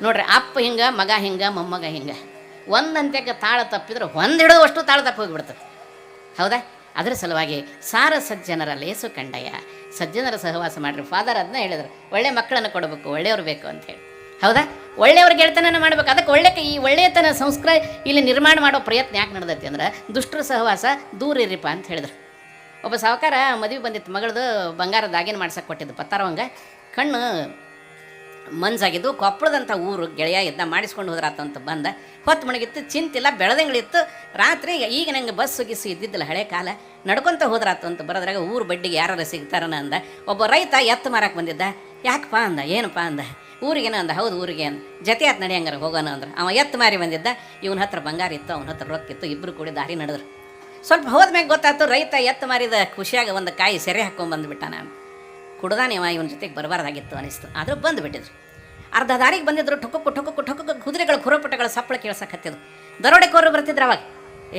ನೋಡ್ರಿ, ಅಪ್ಪ ಹಿಂಗೆ, ಮಗ ಹಿಂಗೆ, ಮೊಮ್ಮಗ ಹಿಂಗೆ. ಒಂದಂತ್ಯಕ್ಕೆ ತಾಳ ತಪ್ಪಿದ್ರೆ ಹೊಂದಿಡೋವಷ್ಟು ತಾಳ ತಪ್ಪಿ ಹೋಗಿಬಿಡ್ತದೆ. ಹೌದಾ? ಅದರ ಸಲುವಾಗಿ ಸಾರ ಸಜ್ಜನರ ಲೇಸು ಕಂಡಯ್ಯ, ಸಜ್ಜನರ ಸಹವಾಸ ಮಾಡಿರಿ. ಫಾದರ್ ಅದನ್ನ ಹೇಳಿದ್ರು, ಒಳ್ಳೆ ಮಕ್ಕಳನ್ನು ಕೊಡಬೇಕು, ಒಳ್ಳೆಯವ್ರು ಬೇಕು ಅಂತೇಳಿ. ಹೌದಾ? ಒಳ್ಳೆಯವ್ರ ಗೆಳೆತನ ಮಾಡ್ಬೇಕು. ಅದಕ್ಕೆ ಈ ಒಳ್ಳೆಯತನ ಸಂಸ್ಕಾರ ಇಲ್ಲಿ ನಿರ್ಮಾಣ ಮಾಡೋ ಪ್ರಯತ್ನ ಯಾಕೆ ನಡೆದೈತಿ ಅಂದ್ರೆ, ದುಷ್ಟರ ಸಹವಾಸ ದೂರ ಇರಿಪ್ಪ ಅಂತ ಹೇಳಿದ್ರು. ಒಬ್ಬ ಸಾವುಕಾರ ಮದುವೆ ಬಂದಿತ್ತು, ಮಗಳದು ಬಂಗಾರ ದಾಗಿನ ಮಾಡ್ಸಕ್ಕೆ ಕೊಟ್ಟಿದ್ದು. ಪತ್ತಾರವಂಗ ಕಣ್ಣು ಮನ್ಸಾಗಿದ್ದು, ಕೊಪ್ಪಳದಂಥ ಊರು ಗೆಳೆಯ ಇದ್ದ, ಮಾಡಿಸ್ಕೊಂಡು ಹೋದ್ರಾತಂತ ಬಂದ. ಹೊತ್ತು ಮಣಗಿತ್ತು, ಚಿಂತಿಲ್ಲ, ಬೆಳದಂಗಳಿತ್ತು. ರಾತ್ರಿ ಈಗ ನಂಗೆ ಬಸ್ಸು ಗಿಸ್ಸು ಇದ್ದಿದ್ದಿಲ್ಲ, ಹಳೆ ಕಾಲ, ನಡ್ಕೊತ ಹೋದ್ರಾತು ಅಂತ ಬರೋದ್ರಾಗ ಊರು ಬಡ್ಡಿಗೆ ಯಾರು ಸಿಗ್ತಾರನ ಅಂದ. ಒಬ್ಬ ರೈತ ಎತ್ತು ಮಾರಕ್ಕೆ ಬಂದಿದ್ದ. ಯಾಕಪ್ಪ ಅಂದ. ಏನಪ್ಪ ಅಂದ. ಊರಿಗೇನ ಅಂದ. ಹೌದು ಊರಿಗೆ ಅಂದ. ಜೊತೆ ಆತು ನಡಿ ಹಂಗಾರ ಹೋಗೋಣ ಅಂದ್ರೆ. ಅವ ಎತ್ತು ಮಾರಿ ಬಂದಿದ್ದ. ಇವನ ಹತ್ರ ಬಂಗಾರ ಇತ್ತು, ಅವನ ಹತ್ರ ರೊಕ್ಕಿತ್ತು. ಇಬ್ಬರು ಕೂಡಿ ದಾರಿ ನಡೆದ್ರು. ಸ್ವಲ್ಪ ಹೋದ್ಮ್ಯಾಗ ಗೊತ್ತಾಯ್ತು, ರೈತ ಎತ್ತು ಮಾರಿದ ಖುಷಿಯಾಗ ಒಂದು ಕಾಯಿ ಸೆರೆ ಹಾಕ್ಕೊಂಡ್ಬಂದುಬಿಟ್ಟ. ನಾನು ಕುಡ್ದಾನೇವ ಇವನ ಜೊತೆಗೆ ಬರಬಾರ್ದಾಗಿತ್ತು ಅನಿಸ್ತು. ಆದರೂ ಬಂದುಬಿಟ್ಟಿದ್ರು. ಅರ್ಧ ದಾರಿಗೆ ಬಂದಿದ್ರು. ಠೊಕ್ಕು ಕುದುರೆಗಳು ಖುರಪುಟಗಳು ಸಪ್ಪಳ ಕೇಳ್ಸಕತ್ತಿದ್ರು. ದರೋಡೆಕೋರು ಬರ್ತಿದ್ರು ಅವಾಗ.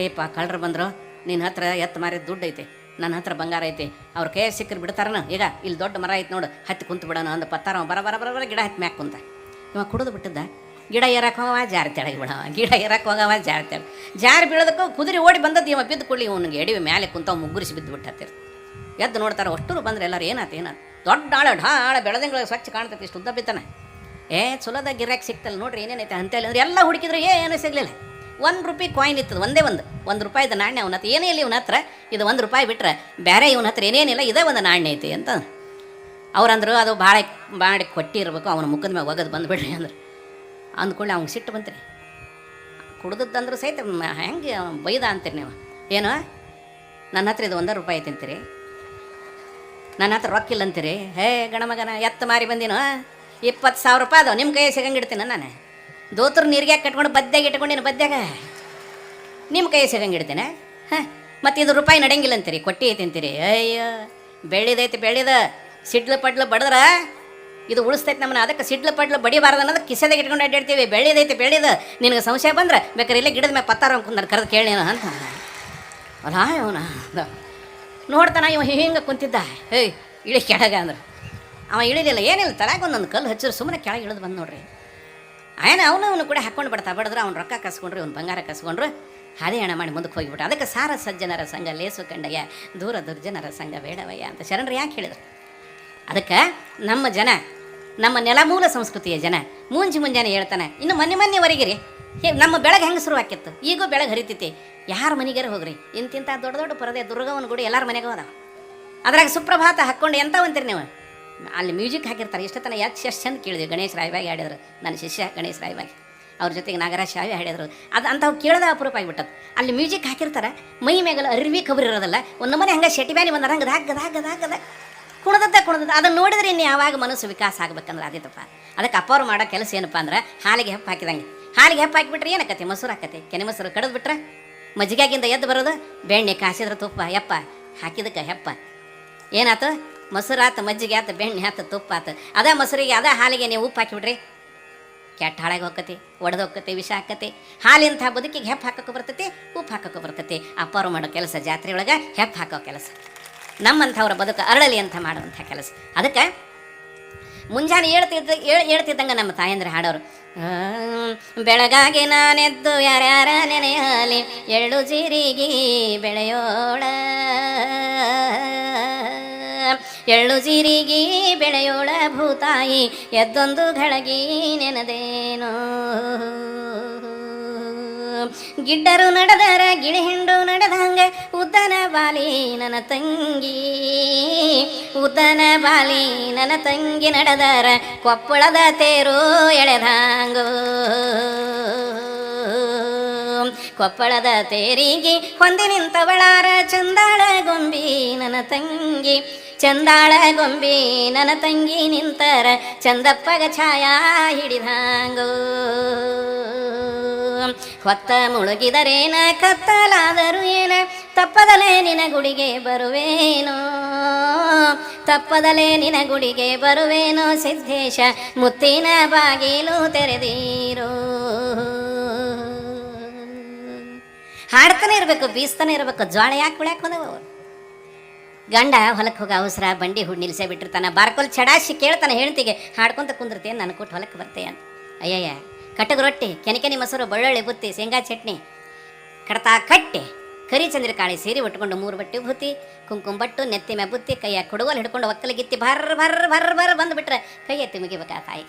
ಏಪ್ಪ ಕಳ್ಳರು ಬಂದರು, ನಿನ್ನ ಹತ್ರ ಎತ್ತು ಮಾರಿದ ದುಡ್ಡು ಐತೆ, ನನ್ನ ಹತ್ರ ಬಂಗಾರ ಐತೆ, ಅವ್ರ ಕೈ ಸಿಕ್ಕರು ಬಿಡ್ತಾರನ. ಈಗ ಇಲ್ಲಿ ದೊಡ್ಡ ಮರ ಐತೆ ನೋಡು, ಹತ್ತಿ ಕುಂತು ಬಿಡೋಣ ಅಂದ. ಪತ್ತಾರ ಬರ ಗಿಡ ಹತ್ತಿ ಮ್ಯಾಕ್ ಕುಂತ. ಇವಾಗ ಕುಡಿದು ಬಿಟ್ಟಿದ್ದ. ಗಿಡ ಏರಕ್ಕೆ ಹೋಗವ, ಜಾರಿ ತೆಳಗೆ ಬಿಡವ, ಗಿಡ ಏರಕ್ಕೆ ಹೋಗವ, ಜಾರಿ ಬೀಳೋದಕ್ಕೂ ಕುದುರೆ ಓಡಿ ಬಂದದ್ದು. ಇವ ಬಿದ್ದು ಕೊಳ್ಳಿ ಇವನಿಗೆ ಎಡಿವಿ ಮೇಲೆ ಕುಂತ ಮುಗ್ಗುರಿಸಿ ಬಿದ್ದು ಬಿಟ್ಟು ಎದ್ದು ನೋಡ್ತಾರೆ. ಅಷ್ಟರು ಬಂದ್ರೆ ಎಲ್ಲರೂ ಏನಾಯ್ತು ದೊಡ್ಡ ಢಾಳ ಬೆಳೆದಂಗಳಿಗೆ ಸ್ವಚ್ಛ ಕಾಣ್ತೈತಿ, ಇಷ್ಟು ಉದ್ದ ಬಿತ್ತಾನೆ. ಚಲೋದ ಗಿರಾಕಿ ಸಿಕ್ತಲ್ಲ ನೋಡ್ರಿ, ಏನೇನೈತೆ ಅಂತೇಳಿ ಅಂದ್ರೆ ಎಲ್ಲ ಹುಡುಕಿದ್ರೆ ಏನೂ ಸಿಗಲಿಲ್ಲ. ₹1 ಕಾಯಿನ್ ಇತ್ತದು, ಒಂದೇ ಒಂದು ರೂಪಾಯಿದ ನಾಣ್ಯ ಅವನ ಹತ್ರ. ಏನೇ ಇಲ್ಲ ಇವನ ಹತ್ರ, ಇದು ₹1 ಬಿಟ್ರೆ ಬೇರೆ ಇವನ ಹತ್ರ ಏನೇನಿಲ್ಲ, ಇದೇ ಒಂದು ನಾಣ್ಯ ಐತಿ ಅಂತ ಅವ್ರಂದ್ರು. ಅದು ಭಾಳ ಮಾಡಿ ಕೊಟ್ಟಿರ್ಬೇಕು, ಅವನ ಮುಖದ ಮ್ಯಾಗ ಒಗದು ಬಂದುಬಿಡ್ರಿ ಅಂದ್ರೆ. ಅಂದ್ಕೊಳ್ಳಿ ಅವ್ನಿಗೆ ಸಿಟ್ಟು ಬಂತ್ರಿ. ಕುಡ್ದದ್ದಂದ್ರೂ ಸಹಿತ ಹೆಂಗೆ ಬೈದ ಅಂತೀರಿ ನೀವು. ಏನು ನನ್ನ ಹತ್ರ ಇದು ₹1 ಐತಿ ಅಂತೀರಿ, ನನ್ನ ಹತ್ರ ರೊಕ್ಕಿಲ್ಲ ಅಂತೀರಿ. ಹೇ ಗಣಮಗನ, ಎತ್ತು ಮಾರಿ ಬಂದಿನೋ, ₹20,000 ಅದಾವ, ನಿಮ್ಮ ಕೈ ಸಿಗಂಗಿಡ್ತೀನಿ ನಾನು. ದೋತ್ರ ನೀರಿಗೆ ಕಟ್ಕೊಂಡು ಬದ್ದಾಗ ಇಟ್ಕೊಂಡಿನ, ಬದ್ದಾಗ ನಿಮ್ಮ ಕೈ ಸಿಗಂಗಿಡ್ತೇನೆ. ಮತ್ತು ಇದು ರೂಪಾಯಿ ನಡಂಗಿಲ್ಲ ಅಂತೀರಿ, ಕೊಟ್ಟಿ ಐತಿ ಅಂತೀರಿ. ಅಯ್ಯೋ ಬೆಳ್ಳಿದೈತಿ, ಬೆಳ್ಳಿದ ಸಿಡ್ಲು ಪಡ್ಲು ಬಡದ್ರ ಇದು ಉಳಿಸ್ತೈತೆ ನಮ್ಮನ್ನ. ಅದಕ್ಕೆ ಸಿಡ್ಲು ಪಡ್ಲು ಬಡಿಬಾರ್ದು ಅನ್ನೋದು ಕಿಸೆದಾಗ ಇಟ್ಕೊಂಡು ಅಡ್ಡಾಡ್ತೀವಿ. ಬೆಳ್ಳಿದೈತಿ, ಬೆಳ್ಳಿದ ನಿನಗೆ ಸಂಶಯ ಬಂದ್ರೆ ಬೇಕಾದ್ರೆ ಇಲ್ಲೇ ಗಿಡದ ಮ್ಯಾಗ ಪತ್ತಾರ ಕುಂದಾರ ಕರೆದು ಕೇಳೇನ ಅಂತ. ಅಲ್ಲ ಅವನ ನೋಡ್ತಾನ, ಇವ ಹಿಂಗೆ ಕುಂತಿದ್ದ. ಹೇಯ್ ಇಳಿ ಕೆಳಗ ಅಂದ್ರೆ ಅವ ಇಳಿಲಿಲ್ಲ, ಏನಿಲ್ಲ, ತಳಗ ಒಂದೊಂದು ಕಲ್ಲು ಹಚ್ಚಿದ್ರು ಸುಮ್ಮನೆ ಕೆಳಗೆ ಇಳಿದು ಬಂದು ನೋಡ್ರಿ. ಅವನು ಕೂಡ ಹಾಕ್ಕೊಂಡು ಬಡಿದ್ರೆ ಅವ್ನು ರೊಕ್ಕ ಕಸ್ಕೊಂಡ್ರು, ಅವ್ನು ಬಂಗಾರ ಕಸ್ಕೊಂಡ್ರು, ಅದೇ ಹಣ ಮಾಡಿ ಮುಂದಕ್ಕೆ ಹೋಗಿಬಿಟ್ಟು. ಅದಕ್ಕೆ ಸಾರ ಸಜ್ಜನರ ಸಂಘ ಲೇಸು ಕಂಡಯ್ಯ, ದೂರ ದುರ್ಜನರ ಸಂಘ ಬೇಡವಯ್ಯ ಅಂತ ಶರಣರು ಯಾಕೆ ಹೇಳಿದ್ರು? ಅದಕ್ಕೆ ನಮ್ಮ ಜನ, ನಮ್ಮ ನೆಲಮೂಲ ಸಂಸ್ಕೃತಿಯ ಜನ ಮುಂಜಾನೆ ಹೇಳ್ತಾನೆ. ಇನ್ನು ಮೊನ್ನೆವರೆಗೆ ನಮ್ಮ ಬೆಳಗ್ಗೆ ಹೆಂಗೆ ಶುರು ಆಕಿತ್ತು, ಈಗೂ ಬೆಳಗ್ಗೆ ಹರಿತೈತಿ. ಯಾರ ಮನೆಗಾರ ಹೋಗ್ರಿ, ಇಂತಿಂಥ ದೊಡ್ಡ ಪರದೆ ದುರ್ಗವನ ಗುಡಿ ಎಲ್ಲರ ಮನೆಗೂ ಅದಾವ. ಅದ್ರಾಗ ಸುಪ್ರಭಾತ ಹಾಕ್ಕೊಂಡು ಎಂತ ಅಂತೀರಿ ನೀವು? ಅಲ್ಲಿ ಮ್ಯೂಸಿಕ್ ಹಾಕಿರ್ತಾರೆ. ಇಷ್ಟೊತ್ತನ ಎಷ್ಟು ಚಂದ ಕೇಳಿದ್ವಿ. ಗಣೇಶ್ ರಾಯಬಾಗಿ ಹಾಡಿದ್ರು, ನನ್ನ ಶಿಷ್ಯ ಗಣೇಶ್ ರಾಯಬಾಗಿ, ಅವ್ರ ಜೊತೆಗೆ ನಾಗರಾಜ್ ಶಾವಿ ಹಾಡಿದ್ರು. ಅದು ಅಂಥವು ಕೇಳೋದ ಅಪರೂಪ ಆಗಿಬಿಟ್ಟದು. ಅಲ್ಲಿ ಮ್ಯೂಸಿಕ್ ಹಾಕಿರ್ತಾರೆ, ಮೈ ಮೇಗಲ್ಲ ಅರಿವಿ ಕಬರಿ ಇರೋದಲ್ಲ, ಒಂದು ಮನೆ ಹಂಗೆ ಶೆಟಿ ಬ್ಯಾನಿ ಬಂದ ಹಂಗೆ ಗದ ಕುಣದದ್ದ ಅದನ್ನು ನೋಡಿದ್ರೆ ಇನ್ನು ಯಾವಾಗ ಮನಸ್ಸು ವಿಕಾಸ ಆಗ್ಬೇಕಂದ್ರೆ ಅದೇತಪ್ಪ. ಅದಕ್ಕೆ ಅಪ್ಪ ಅವ್ರು ಮಾಡೋ ಕೆಲಸ ಏನಪ್ಪ ಅಂದ್ರೆ ಹಾಲಿಗೆ ಹೆಪ್ಪು ಹಾಕಿದಂಗೆ. ಹಾಲಿಗೆ ಹೆಪ್ಪು ಹಾಕಿಬಿಟ್ರೆ ಏನಾಕತಿ, ಮೊಸರು ಹಾಕತಿ. ಕೆನೆ ಮೊಸರು ಕಡಿದು ಬಿಟ್ರೆ ಮಜ್ಜಿಗೆಗಿಂದ ಎದ್ದು ಬರೋದು, ಬೆಣ್ಣೆ ಕಾಸಿದ್ರೆ ತುಪ್ಪ, ಯಪ್ಪ ಹಾಕಿದಕ್ಕೆ ಹೆಪ್ಪ ಏನಾಯ್ತು, ಮೊಸರು ಆತು, ಮಜ್ಜಿಗೆ ಆತು, ಬೆಣ್ಣೆ ಆತು, ತುಪ್ಪ ಆತು. ಅದ ಮೊಸರಿಗೆ ಅದ ಹಾಲಿಗೆ ನೀವು ಉಪ್ಪು ಹಾಕಿಬಿಡ್ರಿ, ಕೆಟ್ಟ ಹಾಳಾಗಿ ಹೋಗ್ಕತಿ, ಒಡೆದು ಹೋಗ್ಕತಿ, ವಿಷ ಹಾಕತಿ. ಹಾಲಿಂಥ ಬದುಕಿಗೆ ಹೆಪ್ಪು ಹಾಕೋಕೆ ಬರ್ತೈತಿ, ಉಪ್ಪು ಹಾಕೋಕೆ ಬರ್ತೈತಿ. ಅಪ್ಪವ್ರು ಮಾಡೋ ಕೆಲಸ ಜಾತ್ರೆ ಒಳಗೆ ಹೆಪ್ಪು ಹಾಕೋ ಕೆಲಸ, ನಮ್ಮಂಥವ್ರ ಬದುಕು ಅರಳಲಿ ಅಂತ ಮಾಡುವಂಥ ಕೆಲಸ. ಅದಕ್ಕೆ ಮುಂಜಾನೆ ಹೇಳ್ತಿದ್ದಂಗೆ ನಮ್ಮ ತಾಯಂದ್ರೆ ಹಾಡೋರು, ಬೆಳಗಾಗಿ ನಾನೆದ್ದು ಯಾರ್ಯಾರ ನೆನೆಯಲಿ, ಎಳ್ಳು ಜೀರಿಗೆ ಬೆಳೆಯೋಳ, ಎಳ್ಳು ಜೀರಿಗೆ ಬೆಳೆಯೋಳ ಭೂತಾಯಿ, ಎದ್ದೊಂದು ಘಳಗಿ ನೆನದೇನೋ. ಗಿಡ್ಡರು ನಡೆದರ ಗಿಳಿ ಹಿಂಡು ನಡೆದಂಗ, ಉದ್ದನ ಬಾಲಿ ನನ್ನ ತಂಗಿ, ಉದ್ದನ ಬಾಲಿ ನನ್ನ ತಂಗಿ ನಡೆದರ, ಕೊಪ್ಪಳದ ತೇರು ಎಳೆದಂಗೋ. ಕೊಪ್ಪಳದ ತೇರಿಗೆ ಹೊಂದಿ ನಿಂತವಳಾರ, ಚಂದಾಳ ಗೊಂಬಿ ನನ್ನ ತಂಗಿ, ಚಂದಾಳ ಗೊಂಬಿ ನನ್ನ ತಂಗಿ ನಿಂತರ, ಚಂದಪ್ಪಗ ಛಾಯಾ ಹಿಡಿದಂಗೋ. ಹೊತ್ತ ಮುಳುಗಿದರೇನ ಕತ್ತಲಾದರೂ ಏನ, ತಪ್ಪದಲೇ ನಿನ ಗುಡಿಗೆ ಬರುವೇನೋ, ತಪ್ಪದಲೇ ನಿನ ಗುಡಿಗೆ ಬರುವೇನೋ, ಸಿದ್ದೇಶ ಮುತ್ತಿನ ಬಾಗಿಲು ತೆರೆದೀರೋ. ಹಾಡ್ತಾನೆ ಇರಬೇಕು, ಬೀಸ್ತಾನೆ ಇರಬೇಕು. ಜ್ವಾಳ ಯಾಕೆ ಕುಳ್ಯಾಕ ಹೋದವು? ಗಂಡ ಹೊಲಕ್ಕೆ ಹೋಗೋ ಅವಸರ, ಬಂಡಿ ಹುಡ್ ನಿಲ್ಸೇ ಬಿಟ್ಟಿರ್ತಾನೆ. ಬಾರ್ಕೋಲ್ ಚಡಾಶಿ ಕೇಳ್ತಾನೆ ಹೆಣ್ತಿಗೆ, ಹಾಡ್ಕೊಂತ ಕುಂದಿರ್ತೇನೆ, ನಾನು ಕೊಟ್ಟು ಹೊಲಕ್ಕೆ ಬರ್ತೇನೆ ಅಂತ. ಅಯ್ಯಯ್ಯ, ಕಟ್ಟಗ ರೊಟ್ಟಿ, ಕೆನೆಕೆನಿ ಮೊಸರು, ಬೆಳ್ಳುಳ್ಳಿ ಬುತ್ತಿ, ಶೇಂಗಾ ಚಟ್ನಿ ಕಡ್ತಾ ಕಟ್ಟಿ, ಕರಿ ಚಂದ್ರಕಾಳಿ ಸೀರೆ ಉಟ್ಕೊಂಡು 3 ಬಟ್ಟೆ ಭೂತಿ, ಕುಂಕುಮ ಬಟ್ಟು, ನೆತ್ತಿ ಮೇ ಬುತ್ತಿ, ಕೈಯ ಕುಡುವಲ್ಲಿ ಹಿಡ್ಕೊಂಡು ಒಕ್ಕಲಿಗಿತ್ತಿ ಭರ್ ಬಂದುಬಿಟ್ರೆ ಕೈ ಎತ್ತಿ ಮುಗಿಬೇಕಾ ತಾಯಿ.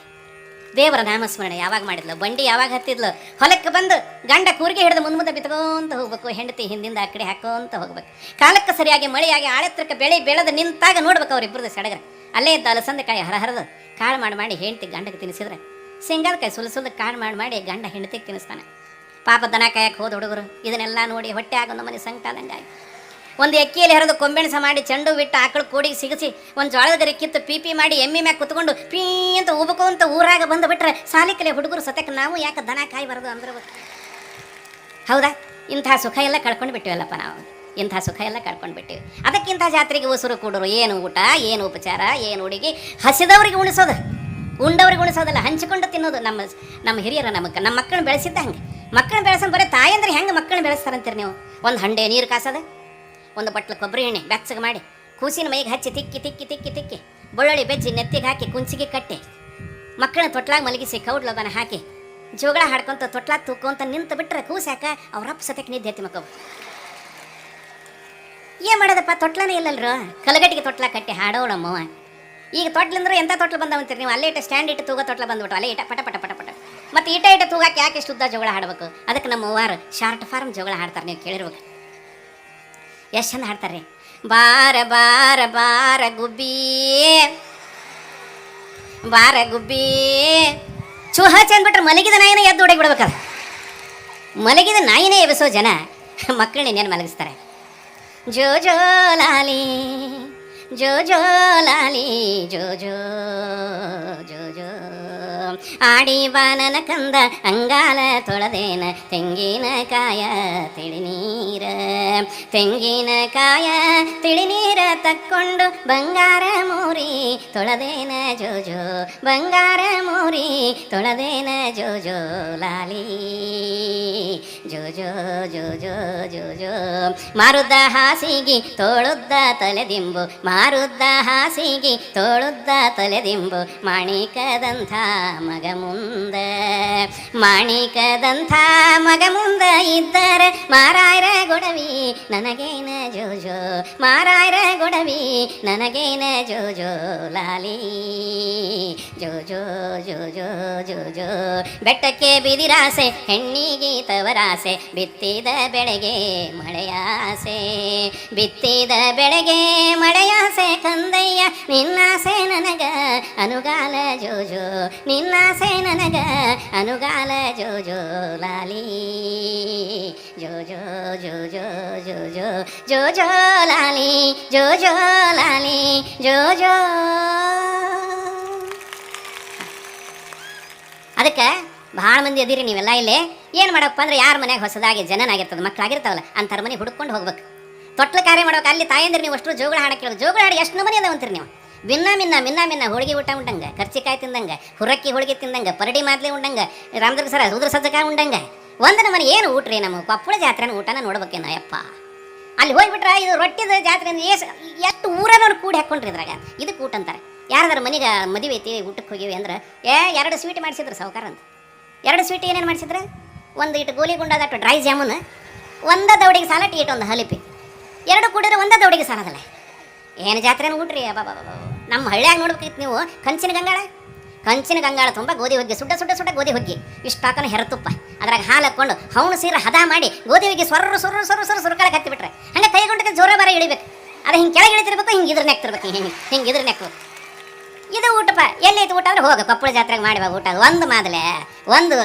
ದೇವರ ನಾಮಸ್ಮರಣೆ ಯಾವಾಗ ಮಾಡಿದ್ಲು, ಬಂಡಿ ಯಾವಾಗ ಹತ್ತಿದ್ಲು, ಹೊಲಕ್ಕೆ ಬಂದು ಗಂಡ ಕೂರಿಗೆ ಹಿಡಿದು ಮುಂದೆ ಬಿತ್ಕೊಂತ ಹೋಗ್ಬೇಕು, ಹೆಂಡತಿ ಹಿಂದಿಂದ ಆ ಕಡೆ ಹಾಕೋಂತ ಹೋಗ್ಬೇಕು. ಕಾಲಕ್ಕೆ ಸರಿಯಾಗಿ ಮಳೆಯಾಗಿ ಆಳೆತ್ರಕ್ಕೆ ಬೆಳೆ ಬೆಳೆದು ನಿಂತಾಗ ನೋಡ್ಬೇಕು ಅವ್ರಿಬ್ಬರದ್ದು ಸಡಗರ. ಅಲ್ಲೇ ಇದ್ದ ಅಲಸಂದಕಾಯಿ ಹರಿದು ಕಾಳು ಮಾಡಿ ಹೆಂಡತಿ ಗಂಡಗೆ ತಿನ್ನಿಸಿದ್ರೆ, ಶೇಂಗಾದ ಕಾಯಿ ಸುಲಿಸೋದು ಕಾಳು ಮಾಡಿ ಗಂಡ ಹೆಂಡತಿಗೆ ತಿನ್ನಿಸ್ತಾನೆ. ಪಾಪ ದನ ಕಾಯಕ್ಕೆ ಹೋದ ಹುಡುಗರು ಇದನ್ನೆಲ್ಲ ನೋಡಿ ಹೊಟ್ಟೆ ಆಗೊಂದು ಮನೆ ಸಂಕಟದಂಗಾಯಿ. ಒಂದು ಎಕ್ಕಿಯಲ್ಲಿ ಹರಿದು ಕೊಂಬೆಣಸ ಮಾಡಿ, ಚೆಂಡು ಬಿಟ್ಟು ಆಕಳು ಕೋಡಿಗೆ ಸಿಗಿಸಿ, ಒಂದು ಜೋಳದ ಗರಿ ಕಿತ್ತು ಪೀಪಿ ಮಾಡಿ ಎಮ್ಮಿ ಮ್ಯಾಗ ಕುತ್ಕೊಂಡು ಪೀ ಅಂತ ಉಬ್ಕೊಂತ ಊರಾಗ ಬಂದು ಬಿಟ್ರೆ ಸಾಲಿಕಲೆ ಹುಡುಗರು ಸತ್ಯಕ್ಕೆ ನಾವು ಯಾಕೆ ದನ ಕಾಯಿ ಬರೋದು ಅಂದ್ರೆ, ಹೌದಾ? ಇಂಥ ಸುಖ ಎಲ್ಲ ಕಳ್ಕೊಂಡು ಬಿಟ್ಟಿವಲ್ಲಪ್ಪ ನಾವು, ಇಂಥ ಸುಖ ಎಲ್ಲ ಕಳ್ಕೊಂಡು ಬಿಟ್ಟಿವಿ. ಅದಕ್ಕಿಂತ ಜಾತ್ರೆಗೆ ಉಸುರು ಕೂಡರು, ಏನು ಊಟ, ಏನು ಉಪಚಾರ, ಏನು ಹುಡುಗಿ, ಹಸಿದವ್ರಿಗೆ ಉಣಿಸೋದು, ಉಂಡವ್ರಿಗೆ ಉಣಿಸೋದಲ್ಲ, ಹಂಚಿಕೊಂಡು ತಿನ್ನೋದು. ನಮ್ಮ ಹಿರಿಯರ ನಮ್ಮ ಮಕ್ಕಳನ್ನ ಬೆಳೆಸಿದ್ದ ಹಂಗೆ. ಮಕ್ಕಳನ್ನ ಬೆಳೆಸೋದು ಬರೀ ತಾಯಿ ಅಂದ್ರೆ ಹೆಂಗೆ ಮಕ್ಕಳನ್ನ ಬೆಳೆಸ್ತಾರಂತೀರಿ ನೀವು? ಒಂದು ಹಂಡೆ ನೀರು ಕಾಸೋದು, ಒಂದು ಬಟ್ಲು ಕೊಬ್ಬರಿ ಎಣ್ಣೆ ಬೆಚ್ಚಗೆ ಮಾಡಿ ಕೂಸಿನ ಮೈಗೆ ಹಚ್ಚಿ ತಿಕ್ಕಿ ಬೆಳ್ಳುಳ್ಳಿ ಬೆಜ್ಜಿ ನೆತ್ತಿಗೆ ಹಾಕಿ ಕುಂಚಿಗೆ ಕಟ್ಟಿ ಮಕ್ಕಳನ್ನ ತೊಟ್ಲಾಗ ಮಲಗಿಸಿ ಕೌಡ್ಲೋದನ ಹಾಕಿ ಜೋಗಳ ಹಾಡ್ಕೊಂತ ತೊಟ್ಲಾಗ ತೂಕೊಂತ ನಿಂತು ಬಿಟ್ರೆ ಕೂಸಾಕ ಅವ್ರಪ್ಪ ಸತ್ಯಕ್ಕೆ ನಿದ್ದೆ ಎತ್ತಿ ಮಕ್ಕಳು. ಏನು ಮಾಡೋದಪ್ಪ, ತೊಟ್ಲನೇ ಇಲ್ಲಲ್ರು, ಕಲಗಟ್ಟಿಗೆ ತೊಟ್ಲ ಕಟ್ಟಿ ಹಾಡೋಣಮ್ಮವ. ಈಗ ತೊಟ್ಲಂದ್ರೆ ಎಂಥ ತೊಟ್ಲು ಬಂದವಂತೀರಿ ನೀವು? ಅಲ್ಲೇ ಇಟ್ಟು ಸ್ಟ್ಯಾಂಡ್ ಇಟ್ಟು ತೂಗ ತೊಟ್ಲ ಬಂದ್ಬಿಟ್ಟು ಅಲ್ಲೇ ಇಟ್ಟ ಪಟ ಮತ್ತು ಇಟ ತೂಗಾಕಿ ಯಾಕೆ ಇಷ್ಟು ಉದ್ದ ಜೋಗಳ ಹಾಡಬೇಕು? ಅದಕ್ಕೆ ನಮ್ಮ ಅವ್ವಾರು ಶಾರ್ಟ್ ಫಾರ್ಮ್ ಜೋಗಳ ಹಾಡ್ತಾರೆ, ನೀವು ಕೇಳಿರ್ಬೇಕು. ಎಷ್ಟು ಚಂದ ಹಾಡ್ತಾರೆ. ಬಾರ ಬಾರ ಬಾರ ಗುಬ್ಬಿ, ಬಾರ ಗುಬ್ಬಿ ಚೂಹ ಚಂದ್ಬಿಟ್ರೆ ಮಲಗಿದ ನಾಯಿನೇ ಎದ್ದು ಹೊಡಗಿ ಬಿಡ್ಬೇಕಲ್ಲ. ಮಲಗಿದ ನಾಯಿನೇ ಎಬ್ಬಿಸೋ ಜನ ಮಕ್ಕಳನ್ನ ಇನ್ನೇನು ಮಲಗಿಸ್ತಾರೆ. ಜೋ ಜೋ ಲಾಲಿ ಜೋ ಜೋ ಲಾಲಿ ಜೋ ಜೋ ಜೋ ಜೋ ಆಡಿ ಬಾನನ ಕಂದ ಅಂಗಾಲ ತೊಳೆದೇನ, ತೆಂಗಿನಕಾಯ ತಿಳಿನೀರ, ತೆಂಗಿನಕಾಯ ತಿಳಿನೀರ ತಕ್ಕೊಂಡು ಬಂಗಾರ ಮೂರಿ ತೊಳೆದೇನ ಜೋ ಜೋ, ಬಂಗಾರ ಮೂರಿ ತೊಳೆದೇನ ಜೋ ಜೋ ಲಾಲಿ ಜೋ ಜೋ ಜೋ ಜೋ ಜೋ ಜೋ. ಮಾರುದ್ದ ಹಾಸಿಗಿ ತೋಳುದ್ದ ತಲೆದಿಂಬು, ಮಾರುದ್ದ ಹಾಸಿಗಿ ತೋಳುದ್ದ ತಲೆದಿಂಬು, ಮಾಣಿಕದಂಥ ಮಗ ಮುಂದ, ಮಾಣಿಕದಂಥ ಮಗ ಮುಂದ ಇದ್ದರೆ ಮಾರಾಯರ ಗೊಡವಿ ನನಗೇನ ಜೋ ಜೋ, ಮಾರಾಯರ ಗೊಡವಿ ನನಗೇನ ಜೋ ಜೋ ಲಾಲಿ ಜೋ ಜೋ ಜೋ ಜೋ ಜೋ ಜೋ. ಬೆಟ್ಟಕ್ಕೆ ಬಿದಿರಾಸೆ ಹೆಣ್ಣಿಗೆ ತವರಾಸೆ, ಬಿತ್ತಿದ ಬೆಳೆಗೆ ಮಳೆಯಾಸೆ, ಬಿತ್ತಿದ ಬೆಳೆಗೆ ಮಳೆಯಾಸೆ ಕಂದಯ್ಯ, ನಿನ್ನಾಸೆ ನನಗ ಅನುಗಾಲ ಜೋಜೋ, ನಿನ್ನಾಸೆ ನನಗ ಅನುಗಾಲ ಜೋಜೋ ಲಾಲಿ, ಜೋಜೋ ಜೋಜೋ ಜೋಜೋ ಜೋಜೋ ಲಾಲಿ, ಜೋಜೋ ಲಾಲಿ, ಜೋಜೋ. ಅದಕ್ಕೆ ಭಾಳ ಮಂದಿ ಅದಿರಿ ನೀವೆಲ್ಲ ಇಲ್ಲೇ. ಏನು ಮಾಡಪ್ಪ ಅಂದ್ರೆ ಯಾರ ಮನೆಯಾಗ ಹೊಸದಾಗಿ ಜನನಾಗಿರ್ತದೆ, ಮಕ್ಕಳಾಗಿರ್ತಾವಲ್ಲ ಅಂಥವ್ರ ಮನೆ ಹುಡ್ಕೊಂಡು ಹೋಗ್ಬೇಕು. ತೊಟ್ಲ ಕಾರ್ಯ ಮಾಡ್ಬೇಕು. ಅಲ್ಲಿ ತಾಯಂದ್ರೆ ನೀವು ಅಷ್ಟು ಜೋಗಳ ಹಾಡಕ್ಕೆ ಕೇಳೋದು. ಜೋಗಳ ಹಾಡು ಎಷ್ಟು ಮನೆ ಅದಾವಂತೀರಿ ನೀವು. ಭಿನ್ನ ಮಿನ್ನ ಮಿನ್ನ ಮಿನ್ನ ಹೋಳಿಗೆ ಊಟ ಉಂಡಂಗೆ, ಕರ್ಚಿಕಾಯಿ ತಿಂದಂಗೆ, ಹುರಕ್ಕಿ ಹೋಳಿಗೆ ತಿಂದಂಗೆ, ಪರಡಿ ಮಾದ್ಲಿ ಉಂಡಂಗೆ, ರಾಮದುರ್ಗ ಸರ ರುದ್ರ ಸಜ್ಜಕಾಯಿ ಉಂಡಂಗೆ. ಒಂದನ ಮನೆ ಏನು ಊಟ ರೀ ನಮ್ಮ ಕೊಪ್ಪಳ ಜಾತ್ರೆನ ಊಟನ ನೋಡ್ಬೇಕೇನ ಯಪ್ಪ. ಅಲ್ಲಿ ಹೋಗ್ಬಿಟ್ರೆ ಇದು ರೊಟ್ಟಿದ ಜಾತ್ರೆ ಎಷ್ಟು ಊರನವ್ರು ಕೂಡಿ ಹಾಕ್ಕೊಂಡ್ರಿ ಇದ್ರಾಗ. ಇದಕ್ಕೆ ಊಟ ಅಂತಾರೆ. ಯಾರಾದ್ರೂ ಮನೆಗೆ ಮದುವೆ ಐತಿ ಊಟಕ್ಕೆ ಹೋಗಿವಿ ಅಂದ್ರೆ 2 ಸ್ವೀಟ್ ಮಾಡಿಸಿದ್ರು ಸಾವುಕಾರ ಅಂತ. 2 ಸ್ವೀಟ್ ಏನೇನು ಮಾಡಿಸಿದ್ರು? ಒಂದು ಇಟ್ಟು ಗೋಲಿ ಗುಂಡದಟ್ಟು ಡ್ರೈ ಜಾಮೂನ್, ಒಂದ ದೌಡಿಗೆ ಸಾಲ ಟೀಟ್ ಒಂದು ಹಲಿಪಿ, 2 ಕೂಡಿದ್ರೆ ಒಂದ ದೌಡಿಗೆ ಸಾಲದಲ್ಲ. ಏನು ಜಾತ್ರೆನ ಊಟ್ರಿ ಬಾಬಾ. ನಮ್ಮ ಹಳ್ಳಿಯಾಗ ನೋಡ್ಬೇಕಿತ್ತು ನೀವು. ಕಂಚಿನ ಗಂಗಾಳ ತುಂಬ ಗೋಧಿ ಹೊಗ್ಗಿ, ಸುಡ್ಡ ಸುಡ್ಡ ಸುಡ್ಡ ಗೋಧಿ ಹೊಗ್ಗಿ, ಇಷ್ಟು ಹಾಕೋಣ ಹೆರತುಪ್ಪ, ಅದ್ರಾಗ ಹಾಲು ಹಾಕ್ಕೊಂಡು ಹೌನು ಸೀರೆ ಹದ ಮಾಡಿ ಗೋಧಿ ಹೊಗ್ಗಿ ಸೊರ್ರು ಸೊರ್ರು ಸೊರ್ರು ಸೊರ್ರು ಸುರುಕಾಳಕ್ಕೆ ಹತ್ತಿಬಿಟ್ರೆ ಹಂಗೆ ಕೈಗೊಂಡಕ್ಕೆ ಜೋರ ಬಾರ ಇಳಿಬೇಕು. ಅದು ಹಿಂಗೆ ಕೆಳಗೆ ಇಳಿತಿರ್ಬೇಕು, ಹಿಂಗೆ ಇದ್ರ ನೆಕ್ತಿರ್ಬೇಕು, ಹಿಂಗೆ ಇದ್ರ ನೆಕ್ಬೇಕು. ಇದು ಊಟಪ್ಪ. ಎಲ್ಲೈತೆ ಊಟ ಅಂದ್ರೆ ಹೋಗ ಕೊಪ್ಪಳ ಜಾತ್ರೆಗೆ ಮಾಡಿ ಬಾ ಊಟ. ಒಂದು ಮಾದಲೆ, ಒಂದು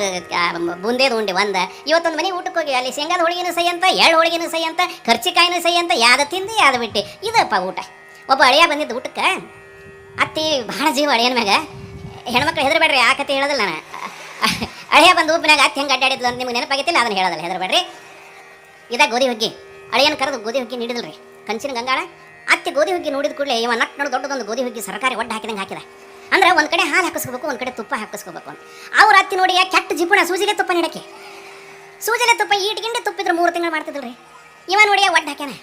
ಬುಂದೇದು ಉಂಡೆ, ಇವತ್ತೊಂದು ಮನೆ ಊಟಕ್ಕೆ ಹೋಗಿ ಅಲ್ಲಿ ಶೇಂಗಾದ ಹೋಳಿಗೆನೂ ಸೈ ಅಂತ, ಎಳ್ಳು ಹೋಳಿಗೆನೂ ಸೈ ಅಂತ, ಕರ್ಚಿಕಾಯಿನೂ ಸೈ ಅಂತ, ಯಾವ್ದು ತಿಂದು ಯಾವ್ದು ಬಿಟ್ಟು ಇದಪ್ಪ ಊಟ. ಒಬ್ಬ ಅಳಿಯ ಬಂದಿದ್ದು ಊಟಕ್ಕೆ. ಅತ್ತಿ ಭಾಳ ಜೀವ ಅಳಿಯನ ಮ್ಯಾಗ. ಹೆಣ್ಮಕ್ಳು ಹೆದರ್ಬೇಡ್ರಿ, ಆ ಕತೆ ಹೇಳೋದಿಲ್ಲ ನಾನು. ಅಳಿಯ ಬಂದು ಉಪ್ಪಿನಾಗ ಅತ್ತಿ ಹೆಂಗೆ ಅಡ್ಡಾಡಿದ್ಲು ಅಂತ ನಿಮ್ಗೆ ನೆನಪಾಗಿತ್ತಿಲ್ಲ, ಅದನ್ನು ಹೇಳೋದಿಲ್ಲ, ಹೆದರ್ಬೇಡ್ರಿ. ಇದಾಗ ಗೋಧಿ ಹೊಗ್ಗಿ ಅಳಿಯನ ಕರೆದು ಗೋಧಿ ಹೊಗ್ಗಿ ನೀಡಿದಲ್ರಿ ಕಂಚಿನ ಗಂಗಾಳ. ಅತ್ತಿ ಗೋಧಿ ಹುಗ್ಗಿ ನೋಡಿದ ಕೂಡಲೇ ಇವ ನಟ್ ನೋಡಿ ದೊಡ್ಡದೊಂದು ಗೋಧಿ ಹುಗ್ಗಿ ಸರ್ಕಾರಿ ಒಡ್ಡ ಹಾಕಿದಂಗೆ ಹಾಕಿದ. ಅಂದ್ರೆ ಒಂದು ಕಡೆ ಹಾಲು ಹಾಕಿಸ್ಕೋಬೇಕು, ಒಂದು ಕಡೆ ತುಪ್ಪ ಹಾಕಿಸ್ಕೋಬೇಕು ಅಂತ. ಅವ್ರ ಅತ್ತಿ ನೋಡಿ ಕೆಟ್ಟ ಜಿಪುಣ ಸೂಜಿಲೆ ತುಪ್ಪ ನೀಡಕ್ಕೆ. ಸೂಜಿಲೆ ತುಪ್ಪ ಈಟ್ಗಿಂಡೆ ತುಪ್ಪಿದ್ರೆ 3 ತಿಂಗಳು ಮಾಡ್ತಿದ್ರಿ. ಇವ ನೋಡಿ ಒಡ್ಡ ಹಾಕ್ಯಾನ.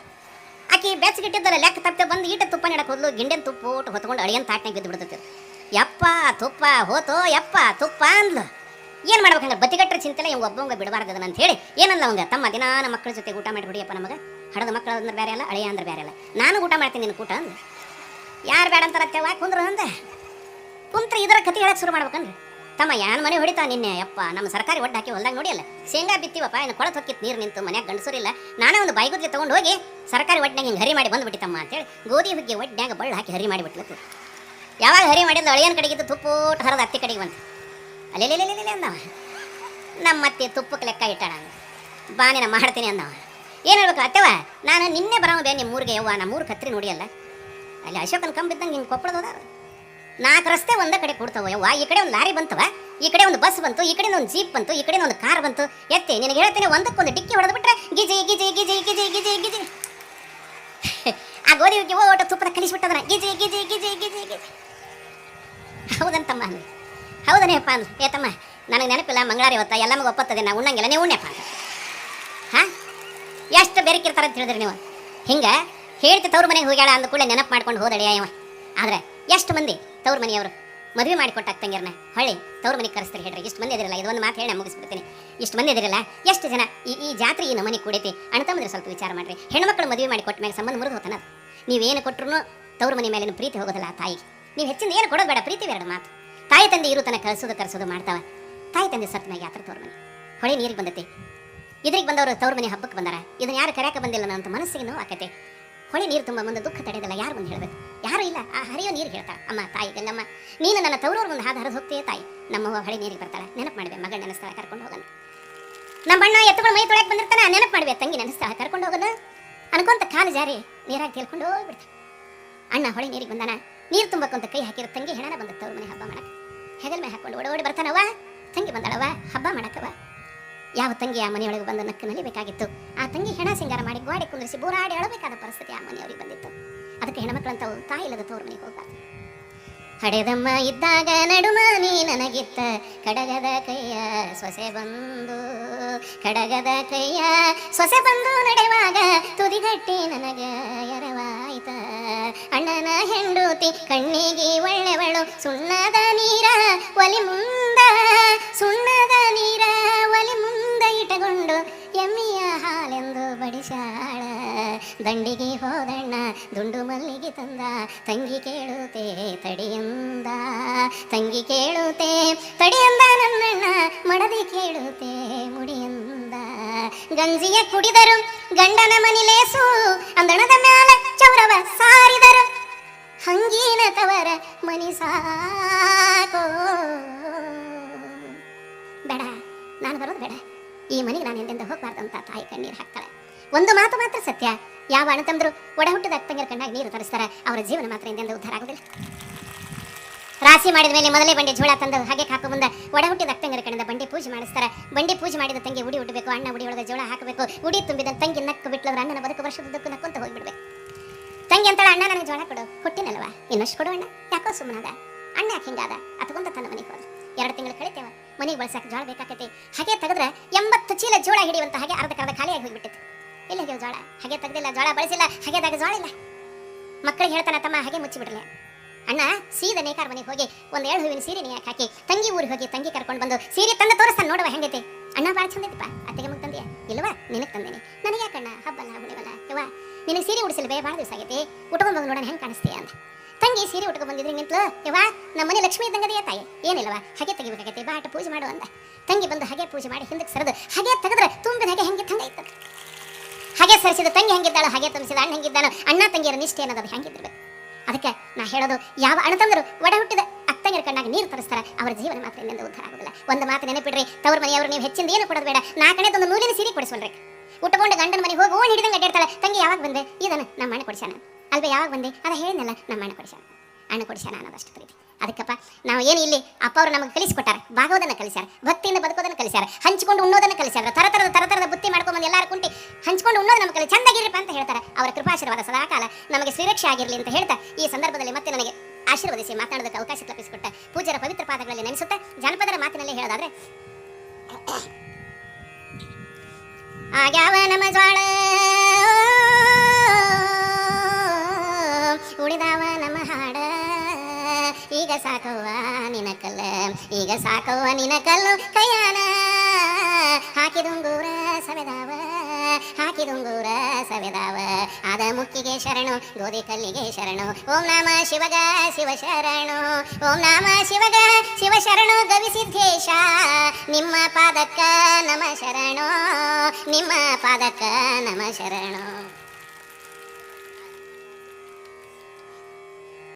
ಆಕಿ ಬೆಚ್ಚಗಿಟ್ಟಿದ್ದಲ್ಲ ಲೆಕ್ಕ ತಪ್ಪೆ ಬಂದು ಈಟ ತುಪ್ಪ ನೀಡಕ್ಕೆ ಹೋದ್ಲು. ಗಿಂಡೆನ ತುಪ್ಪ ಊಟ ಹೊತ್ಕೊಂಡು ಅಳಿಯನ್ ತಾಟ್ನಾಗ ಬಿದ್ದು ಬಿಡ್ತೈತಿ. ಯಪ್ಪ ತುಪ್ಪ ಹೋತೋ ಯಪ್ಪ ತುಪ್ಪ ಅಂದ್ಲು. ಏನು ಮಾಡ್ಬೇಕು ಹಂಗೆ ಬತ್ತಿಗಟ್ಟರೆ ಚಿಂತೆಲ್ಲ ಇವ್ ಒಬ್ಬಂಗ ಬಿಡಬಾರ್ದದನ್ನ ಅಂತ ಹೇಳಿ ಏನಲ್ಲ ಅವಂಗ, ತಮ್ಮ ದಿನಾನ ಮಕ್ಕಳ ಜೊತೆ ಊಟ ಮಾಡಿಬಿಡಿಯಪ್ಪ, ನಮಗೆ ಹಡದ ಮಕ್ಕಳು ಅಂದ್ರೆ ಬೇರೆ ಅಲ್ಲ, ಅಳಿಯ ಅಂದ್ರೆ ಬೇರೆ ಅಲ್ಲ, ನಾನು ಊಟ ಮಾಡ್ತೀನಿ ನಿನ್ನ ಊಟ ಅಂದು. ಯಾರು ಬೇಡ ಅಂತಾರ ತೆವ ಕುಂದ್ರು ಅಂದೆ. ಕುಂತ್ರೆ ಇದರ ಕತೆ ಹೇಳಕ್ಕೆ ಶುರು ಮಾಡ್ಬೇಕಂದ್ರೆ ತಮ್ಮ ಯಾನ್ ಮನೆ ಹೊಡಿತಾ ನಿನ್ನೆ ಯಪ್ಪ ನಮ್ಮ ಸರ್ಕಾರಿ ಒಡ್ಡ ಹಾಕಿ ಹೊಲ್ದಾಗ ನೋಡಿಯಲ್ಲ ಶೇಂಗಾ ಬಿತ್ತಿವಪ್ಪ, ಇನ್ನು ಕೊಳತ್ ಹೊಕ್ಕಿತ್ತು ನೀರು ನಿಂತು ಮನ್ಯಾಗ ಗಂಡಸೂರಿಲ್ಲ, ನಾನೇ ಒಂದು ಬೈಗುದ್ಗೆ ತೊಗೊಂಡು ಹೋಗಿ ಸರ್ಕಾರಿ ಒಡ್ನಾಗ ಹಿಂಗೆ ಹರಿ ಮಾಡಿ ಬಂದುಬಿಟ್ಟಿತ್ತಮ್ಮ ಅಂತೇಳಿ ಗೋಧಿ ಹುಗ್ಗಿ ಒಡ್ನ್ಯಾಗ ಬಳ್ಳ ಹಾಕಿ ಹರಿ ಮಾಡಿಬಿಟ್ಲತ್ತು. ಯಾವಾಗ ಹರಿ ಮಾಡಿದ್ದು ಅಳಿಯನ ಕಡೆಗಿದ್ದು ತುಪ್ಪೋಟ ಹರದ ಅತ್ತಿ ಕಡೆಗೆ ಬಂತು. ಅಲ್ಲೆಲ್ಲೆಲ್ಲೆಲ್ಲೆ ಅಂದವ. ನಮ್ಮ ಅತ್ತೆ ತುಪ್ಪಕ್ಕೆ ಲೆಕ್ಕ ಇಟ್ಟಾಳ. ಬಾನಿನ ಮಾಡ್ತೀನಿ ಅಂದವ. ಏನು ಹೇಳ್ಬೇಕು ಅತ್ತವ, ನಾನು ನಿನ್ನೆ ಬರೋದೇ ನಿಮ್ಮ ಊರಿಗೆ ಯವ್ವ, ನಮ್ಮ ಊರು ಕತ್ರಿ ನೋಡಿಯಲ್ಲ ಅಲ್ಲಿ ಅಶೋಕನ ಕಂಬಿದ್ದಂಗೆ ಹಿಂಗೆ ಕೊಪ್ಪಳದ 4 ರಸ್ತೆ ಒಂದೇ ಕಡೆ ಕೊಡ್ತಾವ ಯವ್ವ. ಈ ಕಡೆ ಒಂದು ಲಾರಿ ಬಂತವ, ಈ ಕಡೆ ಒಂದು ಬಸ್ ಬಂತು, ಈ ಕಡೆ ಒಂದು ಜೀಪ್ ಬಂತು, ಈ ಕಡೆ ಒಂದು ಕಾರ್ ಬಂತು. ಎತ್ತಿ ನಿನಗೆ ಹೇಳ್ತೇನೆ, ಒಂದಕ್ಕೊಂದು ಡಿಕ್ಕಿ ಹೊಡೆದು ಬಿಟ್ರೆ ಗಿಜಿ ಗಿಜಿ ಗಿಜಿ ಗಿಜಿ ಗಿಜಿ ಗಿಜಿ. ಆ ಗೋಧಿ ಹುಗ್ಗಿ ಓಟ ತುಪ್ಪದ ಕಲಿಸ್ಬಿಟ್ಟದ್ರ ಗಿಜಿ ಗಿಜಿ ಗಿಜಿ ಗಿಜಿ ಗಿಜಿ. ಹೌದಂತಮ್ಮ ಅಂದ್ರಿ. ಹೌದನೇಪ್ಪ ಅಂದ್ರು. ಏತಮ್ಮ ನನಗೆ ನೆನಪಿಲ್ಲ, ಮಂಗಳಾರ ಇವತ್ತ ಎಲ್ಲ ಮಗ ಒಪ್ಪತ್ತದೆ, ನಾ ಉಣ್ಣಂಗಿಲ್ಲ, ನೀವು ಉಣ್ಣೆಪ್ಪ ಅಂತ. ಹಾಂ ಎಷ್ಟು ಬೆರಕಿರ್ತಾರೆ ಅಂತ ಹೇಳಿದ್ರಿ ನೀವು. ಹಿಂಗೆ ಹೇಳ್ತಿ ತವ್ರ ಮನೆಗೆ ಹೋಗ್ಯಾಳ ಅಂದ ಕೂಡಲೇ ನೆನಪು ಮಾಡ್ಕೊಂಡು ಹೋದಳಿಯ ಇವ. ಆದರೆ ಎಷ್ಟು ಮಂದಿ ತವ್ರ ಮನೆಯವರು ಮದುವೆ ಮಾಡಿಕೊಟ್ಟ ತಂಗಿಯರನ್ನ ಹೊಳ್ಳಿ ತವ್ರ ಮನೆಗೆ ಕರೆಸ್ತಾರೆ ಹೇಳ್ರಿ. ಇಷ್ಟು ಮಂದಿ ಇದಿರಲ್ಲ, ಇದೊಂದು ಮಾತು ಹೇಳಿ ಮುಗಿಸ್ಬಿಡ್ತೀನಿ. ಇಷ್ಟು ಮಂದಿ ಇದಿರಲ್ಲ, ಎಷ್ಟು ಜನ ಈ ಜಾತ್ರೆ ಈ ನಮನೆ ಕೂಡೈತಿ ಅಣ್ತಂದ್ರೆ ಸ್ವಲ್ಪ ವಿಚಾರ ಮಾಡಿರಿ. ಹೆಣ್ಮಕ್ಳು ಮದುವೆ ಮಾಡಿ ಕೊಟ್ಟ ಮೇಲೆ ಸಂಬಂಧ ಮುರಿದು ಹೋತಾನ. ನೀವೇನು ಕೊಟ್ಟರು ತವ್ರ ಮನೆ ಮೇಲೆ ಪ್ರೀತಿ ಹೋಗೋದಿಲ್ಲ. ತಾಯಿ ನೀವು ಹೆಚ್ಚಿನ ಏನು ಕೊಡೋದು ಬೇಡ, ಪ್ರೀತಿ ಎರಡು ಮಾತು. ತಾಯಿ ತಂದೆ ಇರು ತನಕ ಕರೆಸೋದು ಮಾಡ್ತಾವ. ತಾಯಿ ತಂದೆ ಸತ್ ಮ್ಯಾಗ ಯಾತ್ರ ತವ್ರ ಮನೆ ಹೊಳೆ ನೀರಿಗೆ ಬಂದೈತಿ. ಇದ್ರಿಗೆ ಬಂದವರು ತವ್ರ ಮನೆ ಹಬ್ಬಕ್ಕೆ ಬಂದಾರ, ಇದನ್ನ ಯಾರು ಕರೆಯಕ್ಕೆ ಬಂದಿಲ್ಲ ಅಂತ ಮನಸ್ಸಿಗೆ ನೋವು ಆಕೈತೆ. ಹೊಳೆ ನೀರು ತುಂಬ ಮುಂದೆ ದುಃಖ ತಡೆಯೋದಿಲ್ಲ, ಯಾರು ಬಂದು ಹೇಳಬೇಕು? ಯಾರೂ ಇಲ್ಲ. ಆ ಹರಿಯೋ ನೀರು ಹೇಳ್ತಾಳೆ, ಅಮ್ಮ ತಾಯಿ ಗಂಗಮ್ಮ ನೀನು ನನ್ನ ತವರೂರು ಮುಂದೆ ಹಾದು ಹರಿದು ಹೋಗ್ತೀಯ ತಾಯಿ. ನಮ್ಮವ್ವ ಹೊಳೆ ನೀರಿಗೆ ಬರ್ತಾಳೆ, ನೆನಪು ಮಾಡಿದೆ ಮಗಳು ನೆನೆಸ್ತಾಳೆ, ಕರ್ಕೊಂಡು ಹೋಗೋಣ. ನಮ್ಮ ಬಣ್ಣ ಎತ್ತುಗಳು ಮೈ ತೊಳೆಯಕ್ಕೆ ಬಂದಿರ್ತಾನೆ, ನೆನಪು ಮಾಡಿವೆ ತಂಗಿ ನೆನೆಸ್ತಾಳೆ, ಕರ್ಕೊಂಡು ಹೋಗೋಣ ಅನ್ಕೊಂತ ಕಾಲು ಜಾರಿ ನೀರಾಗಿ ತೇಲ್ಕೊಂಡು ಹೋಗ್ಬಿಡ್ತಾನೆ. ಅಣ್ಣ ಹೊಳೆ ನೀರಿಗೆ ಬಂದಾನ, ನೀರು ತುಂಬಕ್ಕಂತ ಕೈ ಹಾಕಿರೋ ತಂಗಿ ಹೆಣನ ಬಂದ ತವ್ರ ಮನೆ ಹಬ್ಬ ಮಾಡಕ್ಕೆ. ಹೆಗಲ್ ಮೇಲೆ ಹಾಕೊಂಡು ಓಡಿ ಬರ್ತಾನವ, ತಂಗಿ ಬಂದಾಳವ ಹಬ್ಬ ಮಾಡಕ್ಕವ. ಯಾವ ತಂಗಿ ಆ ಮನೆಯೊಳಗೆ ಬಂದು ನಕ್ಕು ನಲಿಬೇಕಾಗಿತ್ತು. ಆ ತಂಗಿ ಹೆಣ ಸಿಂಗಾರ ಮಾಡಿ ಗೋಡೆ ಕುಂದಿರಿಸಿ ಬೋರಾಡಿ ಅಳಬೇಕಾದ ಪರಿಸ್ಥಿತಿ ಆ ಮನೆಯವರಿಗೆ ಬಂದಿತ್ತು. ಅದಕ್ಕೆ ಹೆಣ್ಮಕ್ಳಂತವು ತಾಯಿ ಇಲ್ಲದ ತವ್ರ ಮನೆಗೆ ಹೋಗ್ಬಾರ್ದು. ಹಡೆದಮ್ಮ ಇದ್ದಾಗ ನಡುಮನಿ ನನಗಿತ್ತ ಕಡಗದ ಕೈಯ ಸೊಸೆ ಬಂದು, ಕಡಗದ ಕೈಯ ಸೊಸೆ ಬಂದು ನಡೆವಾಗ ತುದಿಗಟ್ಟಿ ನನಗ ಎರವಾಯ್ತ. ಅಣ್ಣನ ಹೆಂಡತಿ ಕಣ್ಣಿಗೆ ಒಳ್ಳೆವಳು, ಸುಣ್ಣದ ನೀರ ಒಲಿ ಮುಂದ, ಸುಣ್ಣದ ನೀರ ಒಲಿ ಮುಂದ ಇಟ್ಟುಕೊಂಡು ಎಮ್ಮಿಯ ಹಾಲೆಂದು ಬಡಿಸಾಳ. ದಂಡಿಗೆ ಹೋದಣ್ಣ ದುಂಡು ಮಲ್ಲಿಗೆ ತಂದ, ತಂಗಿ ಕೇಳುತ್ತೆ ತಡಿಯಂದ, ತಂಗಿ ಕೇಳುತ್ತೆ ತಡಿಯಂದ ನನ್ನಣ್ಣ, ಮಡದಿ ಕೇಳುತ್ತೆ ಮುಡಿಯಂದ. ಗಂಜಿಯ ಕುಡಿದರು ಗಂಡನ ಮನಿಲೇಸು ಅಂದಣದ ಮ್ಯಾಲ ಚೌರವ ಸಾರಿದರು ಹಂಗೀನ ತವರ ಮನಿ ಸಾಕೋ. ಬೇಡ, ನಾನು ಬರೋದು ಬೇಡ, ಈ ಮನೆಗೆ ನಾನು ಎಂದೆಂದು ಹೋಗಬಾರ್ದು ಅಂತ ತಾಯಿ ಕಣ್ಣೀರು ಹಾಕ್ತಾಳೆ. ಒಂದು ಮಾತು ಮಾತ್ರ ಸತ್ಯ, ಯಾವ ಅಣ್ಣತಂದ್ರು ಒಡ ಹುಟ್ಟಿದ ಅಕ್ಕಂಗಿರ ಕಣ್ಣಾಗಿ ನೀರು ತರಿಸ್ತಾರೆ, ಅವರ ಜೀವನ ಮಾತ್ರ ಎಂದೆಂದು ಉದ್ಧಾರ ಆಗೋದಿಲ್ಲ. ರಾಶಿ ಮಾಡಿದ ಮೇಲೆ ಮೊದಲೇ ಬಂಡಿ ಜೋಳ ತಂದು ಹಾಗೆ ಹಾಕೋ ಮುಂದೆ ಒಡ ಹುಟ್ಟಿದ ಅಕ್ಕಂಗಿರ ಕಣ್ಣಿಂದ ಬಂಡಿ ಪೂಜೆ ಮಾಡಿಸ್ತಾರೆ. ಬಂಡಿ ಪೂಜೆ ಮಾಡಿದ ತಂಗಿ ಉಡಿ ಉಡಬೇಕು, ಅಣ್ಣ ಉಡಿ ಒಳಗೆ ಜೋಳ ಹಾಕಬೇಕು. ಉಡಿ ತುಂಬಿದ ತಂಗಿ ನಕ್ಕು ಬಿಟ್ಲದ್ರ ಅಣ್ಣನ ಬದುಕು ವರ್ಷದುದ್ದಕ್ಕೂ ನಕ್ಕೊಂತ ಹೋಗ್ಬಿಡ್ಬೇಕು. ತಂಗಿ ಅಂತಾಳೆ, ಅಣ್ಣ ನನಗೆ ಜೋಳ ಕೊಡು, ಕೊಟ್ಟಿನಲ್ವಾ, ಇನ್ನಷ್ಟು ಕೊಡು ಅಣ್ಣ, ಯಾಕೋ ಸುಮ್ಮನಾದ. ಅಣ್ಣ ಯಾಕೆ ಹಿಂಗಾದ ಅತ್ಕೊಂತ ತನ್ನ ಮನೆಗೆ ಹೋದ. 2 ತಿಂಗಳು ಕಳಿತೇವ, ಮನೆಗೆ ಬಳಸಕ್ಕೆ ಜೋಳ ಬೇಕಾಕೈತಿ. ಹಾಗೆ ತೆಗೆದ್ರೆ 80 ಚೀಲ ಜೋಳ ಹಿಡಿಯುವಂತ ಹಾಗೆ ಅರ್ಧ ಖಾಲಿಯಾಗಿ ಹೋಗ್ಬಿಟ್ಟಿತ್ತು. ಇಲ್ಲ ಹೋಗ್ಯವ ಜೋಳ, ಹಾಗೆ ತೆಗೆದಿಲ್ಲ, ಜೋಳ ಬಳಸಿಲ್ಲ, ಹಾಗೆದಾಗ ಜೋಳ ಇಲ್ಲ. ಮಕ್ಕಳಿಗೆ ಹೇಳ್ತಾನ, ತಮ್ಮ ಹಾಗೆ ಮುಚ್ಚಿಬಿಡ್ರಲ್ಲ. ಅಣ್ಣ ಸೀದಾ ನೇಕಾರ ಮನೆಗೆ ಹೋಗಿ 1 7 ಹೂವಿನ ಸೀರೆ ನೀಯಾಕೆ ಹಾಕಿ ತಂಗಿ ಊರಿಗೆ ಹೋಗಿ ತಂಗಿ ಕರ್ಕೊಂಡು ಬಂದು ಸೀರೆ ತಂದು ತೋರಿಸ್ತಾನೆ, ನೋಡುವ ಹೆಂಗೈತಿ. ಅಣ್ಣ ಭಾಳ ಚಂದ ಐತಿಪ್ಪ, ಅತ್ತೆಗೆ ಮಗ ತಂದೆಯ ಇಲ್ವಾ, ನಿನಗೆ ತಂದೇನೆ, ನನಗೆ ಯಾಕಣ್ಣ ಹಬ್ಬಲ್ಲ ಹುಣಿವಲ್ಲ ಯವ್ವ, ನಿನಗೆ ಸೀರೆ ಉಡಿಸಿಲ್ವೇ, ಭಾಳ ದಿವಸ ಆಗೈತಿ, ಉಟ್ಕೊಂಡು ಬಂದು ನೋಡೋಣ ಹೆಂಗೆ ಕಾಣಿಸ್ತೀಯ ಅಂತ. ತಂಗಿ ಸೀರೆ ಉಟ್ಕೊಂಡು ಬಂದಿದ್ರೆ ನಿಂತಲು, ಯವ್ವ ನಮ್ಮ ಮನೆ ಲಕ್ಷ್ಮೀ ಇದ್ದಂಗದೆಯ ತಾಯಿ, ಏನಿಲ್ಲವಾ ಹಾಗೆ ತೆಗಿಬೇಕಾಗೈತಿ, ಬಾಟ ಪೂಜೆ ಮಾಡು ಅಂದ. ತಂಗಿ ಬಂದು ಹಾಗೆ ಪೂಜೆ ಮಾಡಿ ಹಿಂದಕ್ಕೆ ಸರಿದು ಹಾಗೆ ತೆಗೆದ್ರೆ ತುಂಬಿದ ಹಾಗೆ ಹೆಂಗೆ ಹಂಗೈತ. ಹಾಗೆ ಸರಿಸಿದ ತಂಗಿ ಹೆಂಗಿದ್ದಾಳು, ಹಾಗೆ ತುಂಬಿಸಿದ ಅಣ್ಣ ಹೆಂಗಿದ್ದಾನೋ, ಅಣ್ಣ ತಂಗಿಯರ ನಿಷ್ಠೆ ಅನ್ನೋದು ಹೆಂಗಿದ್ದಿರ್ಬೇಕು. ಅದಕ್ಕೆ ನಾ ಹೇಳೋದು, ಯಾವ ಅಣ್ಣತಂದರು ಒಡ ಹುಟ್ಟಿದ ಅತ್ತಂಗಿರ ಕಣ್ಣಾಗಿ ನೀರು ತರಿಸ್ತಾರೆ, ಅವರ ಜೀವನ ಮಾತ್ರ ಇನ್ನೊಂದು ಉದ್ಧಾರ ಆಗೋದಿಲ್ಲ. ಒಂದು ಮಾತು ನೆನಪಿಡ್ರಿ, ತವ್ರ ಮನೆಯವರು ನೀವು ಹೆಚ್ಚಿಂದ ಏನು ಕೊಡೋದು ಬೇಡ, 4ನೇದೊಂದು ನೂಲಿನ ಸೀರೆ ಕೊಡಿಸ್ಕೊಂಡ್ರೆ ಉಟ್ಕೊಂಡು ಗಂಡನ ಮನೆಗೆ ಹೋಗಿ ಓಣಿ ಹಿಡಿದಂಗೆ ಅಡ್ಡಾಡ್ತಾಳೆ. ತಂಗಿ ಯಾವಾಗ ಬಂದೆ, ಇದನ್ನು ನಮ್ಮ ಅಣ್ಣ ಕೊಡಿಸ್ಯಾನ ಅಲ್ವೇ, ಯಾವಾಗ ಬಂದೆ ಅದ ಹೇಳಿದ್ನಲ್ಲ, ನಮ್ಮ ಅಣ್ಣ ಕೊಡಿಸ್ಯಾನ, ಅಣ್ಣ ಕೊಡಿಸ್ಯಾನ ಅನ್ನೋದಷ್ಟು ಪ್ರೀತಿ. ಅದಕ್ಕಪ್ಪ ನಾವು ಏನು ಇಲ್ಲಿ ಅಪ್ಪ ಅವರು ನಮಗೆ ಕಲಿಸಿಕೊಟ್ಟಾರೆ, ಭಾಗವದನ್ನು ಕಲಿಸ್ಯಾರ, ಭಕ್ತಿಯಿಂದ ಬದುಕೋದನ್ನು ಕಲಿಸ್ಯಾರ, ಹಂಚಿಕೊಂಡು ಉಣ್ಣೋದನ್ನು ಕಲಿಸ್ಯಾರ, ತರತರದ ಬುತ್ತಿ ಮಾಡ್ಕೊಂಡ್ಬಂದು ಎಲ್ಲರೂ ಕುಂಟಿ ಹಂಚ್ಕೊಂಡು ಉಣ್ಣೋದು ನಮ್ಮ ಕಲಿ ಚಂದಾಗಿರ್ರಪ್ಪ ಅಂತ ಹೇಳ್ತಾರೆ. ಅವರ ಕೃಪಾಶೀರ್ವಾದ ಸದಾಕಾಲ ನಮಗೆ ಶ್ರೀರಕ್ಷೆ ಆಗಿರಲಿ ಅಂತ ಹೇಳ್ತಾ ಈ ಸಂದರ್ಭದಲ್ಲಿ ಮತ್ತೆ ನನಗೆ ಆಶೀರ್ವದಿಸಿ ಮಾತನಾಡೋದಕ್ಕೆ ಅವಕಾಶ ಕಲ್ಪಿಸಿಕೊಟ್ಟ ಪೂಜ್ಯರ ಪವಿತ್ರ ಪಾದಗಳಲ್ಲಿ ನೆನೆಸುತ್ತಾ ಜಾನಪದರ ಮಾತಿನಲ್ಲಿ ಹೇಳೋದಾದ್ರೆ, ಆಗ್ಯಾವ ನಮ್ಮ ಜ್ವಾಳ ಉಳಿದಾವ ನಮ್ಮ ಹಾಡ, ಈಗ ಸಾಕವ್ವ ನಿನ ಕಲ್ಲ, ಈಗ ಸಾಕವ್ವ ನಿನ ಕಲ್ಲು ಕೈಯಾನ, ಹಾಕಿದುಂಗೂರ ಸವೆದಾವ, ಹಾಕಿದುಂಗೂರ ಸವೆದಾವ, ಆದ ಮುಕ್ಕಿಗೆ ಶರಣು ಗೋಧಿ ಕಲ್ಲಿಗೆ ಶರಣು, ಓಂ ನಮ ಶಿವಗ ಶಿವ ಶರಣು, ಓಂ ನಮ ಶಿವಗ ಶಿವ ಶರಣು, ಗವಿಸಿದ್ದೇಶ ನಿಮ್ಮ ಪಾದಕ್ಕ ನಮ ಶರಣು, ನಿಮ್ಮ ಪಾದಕ್ಕ ನಮ ಶರಣು.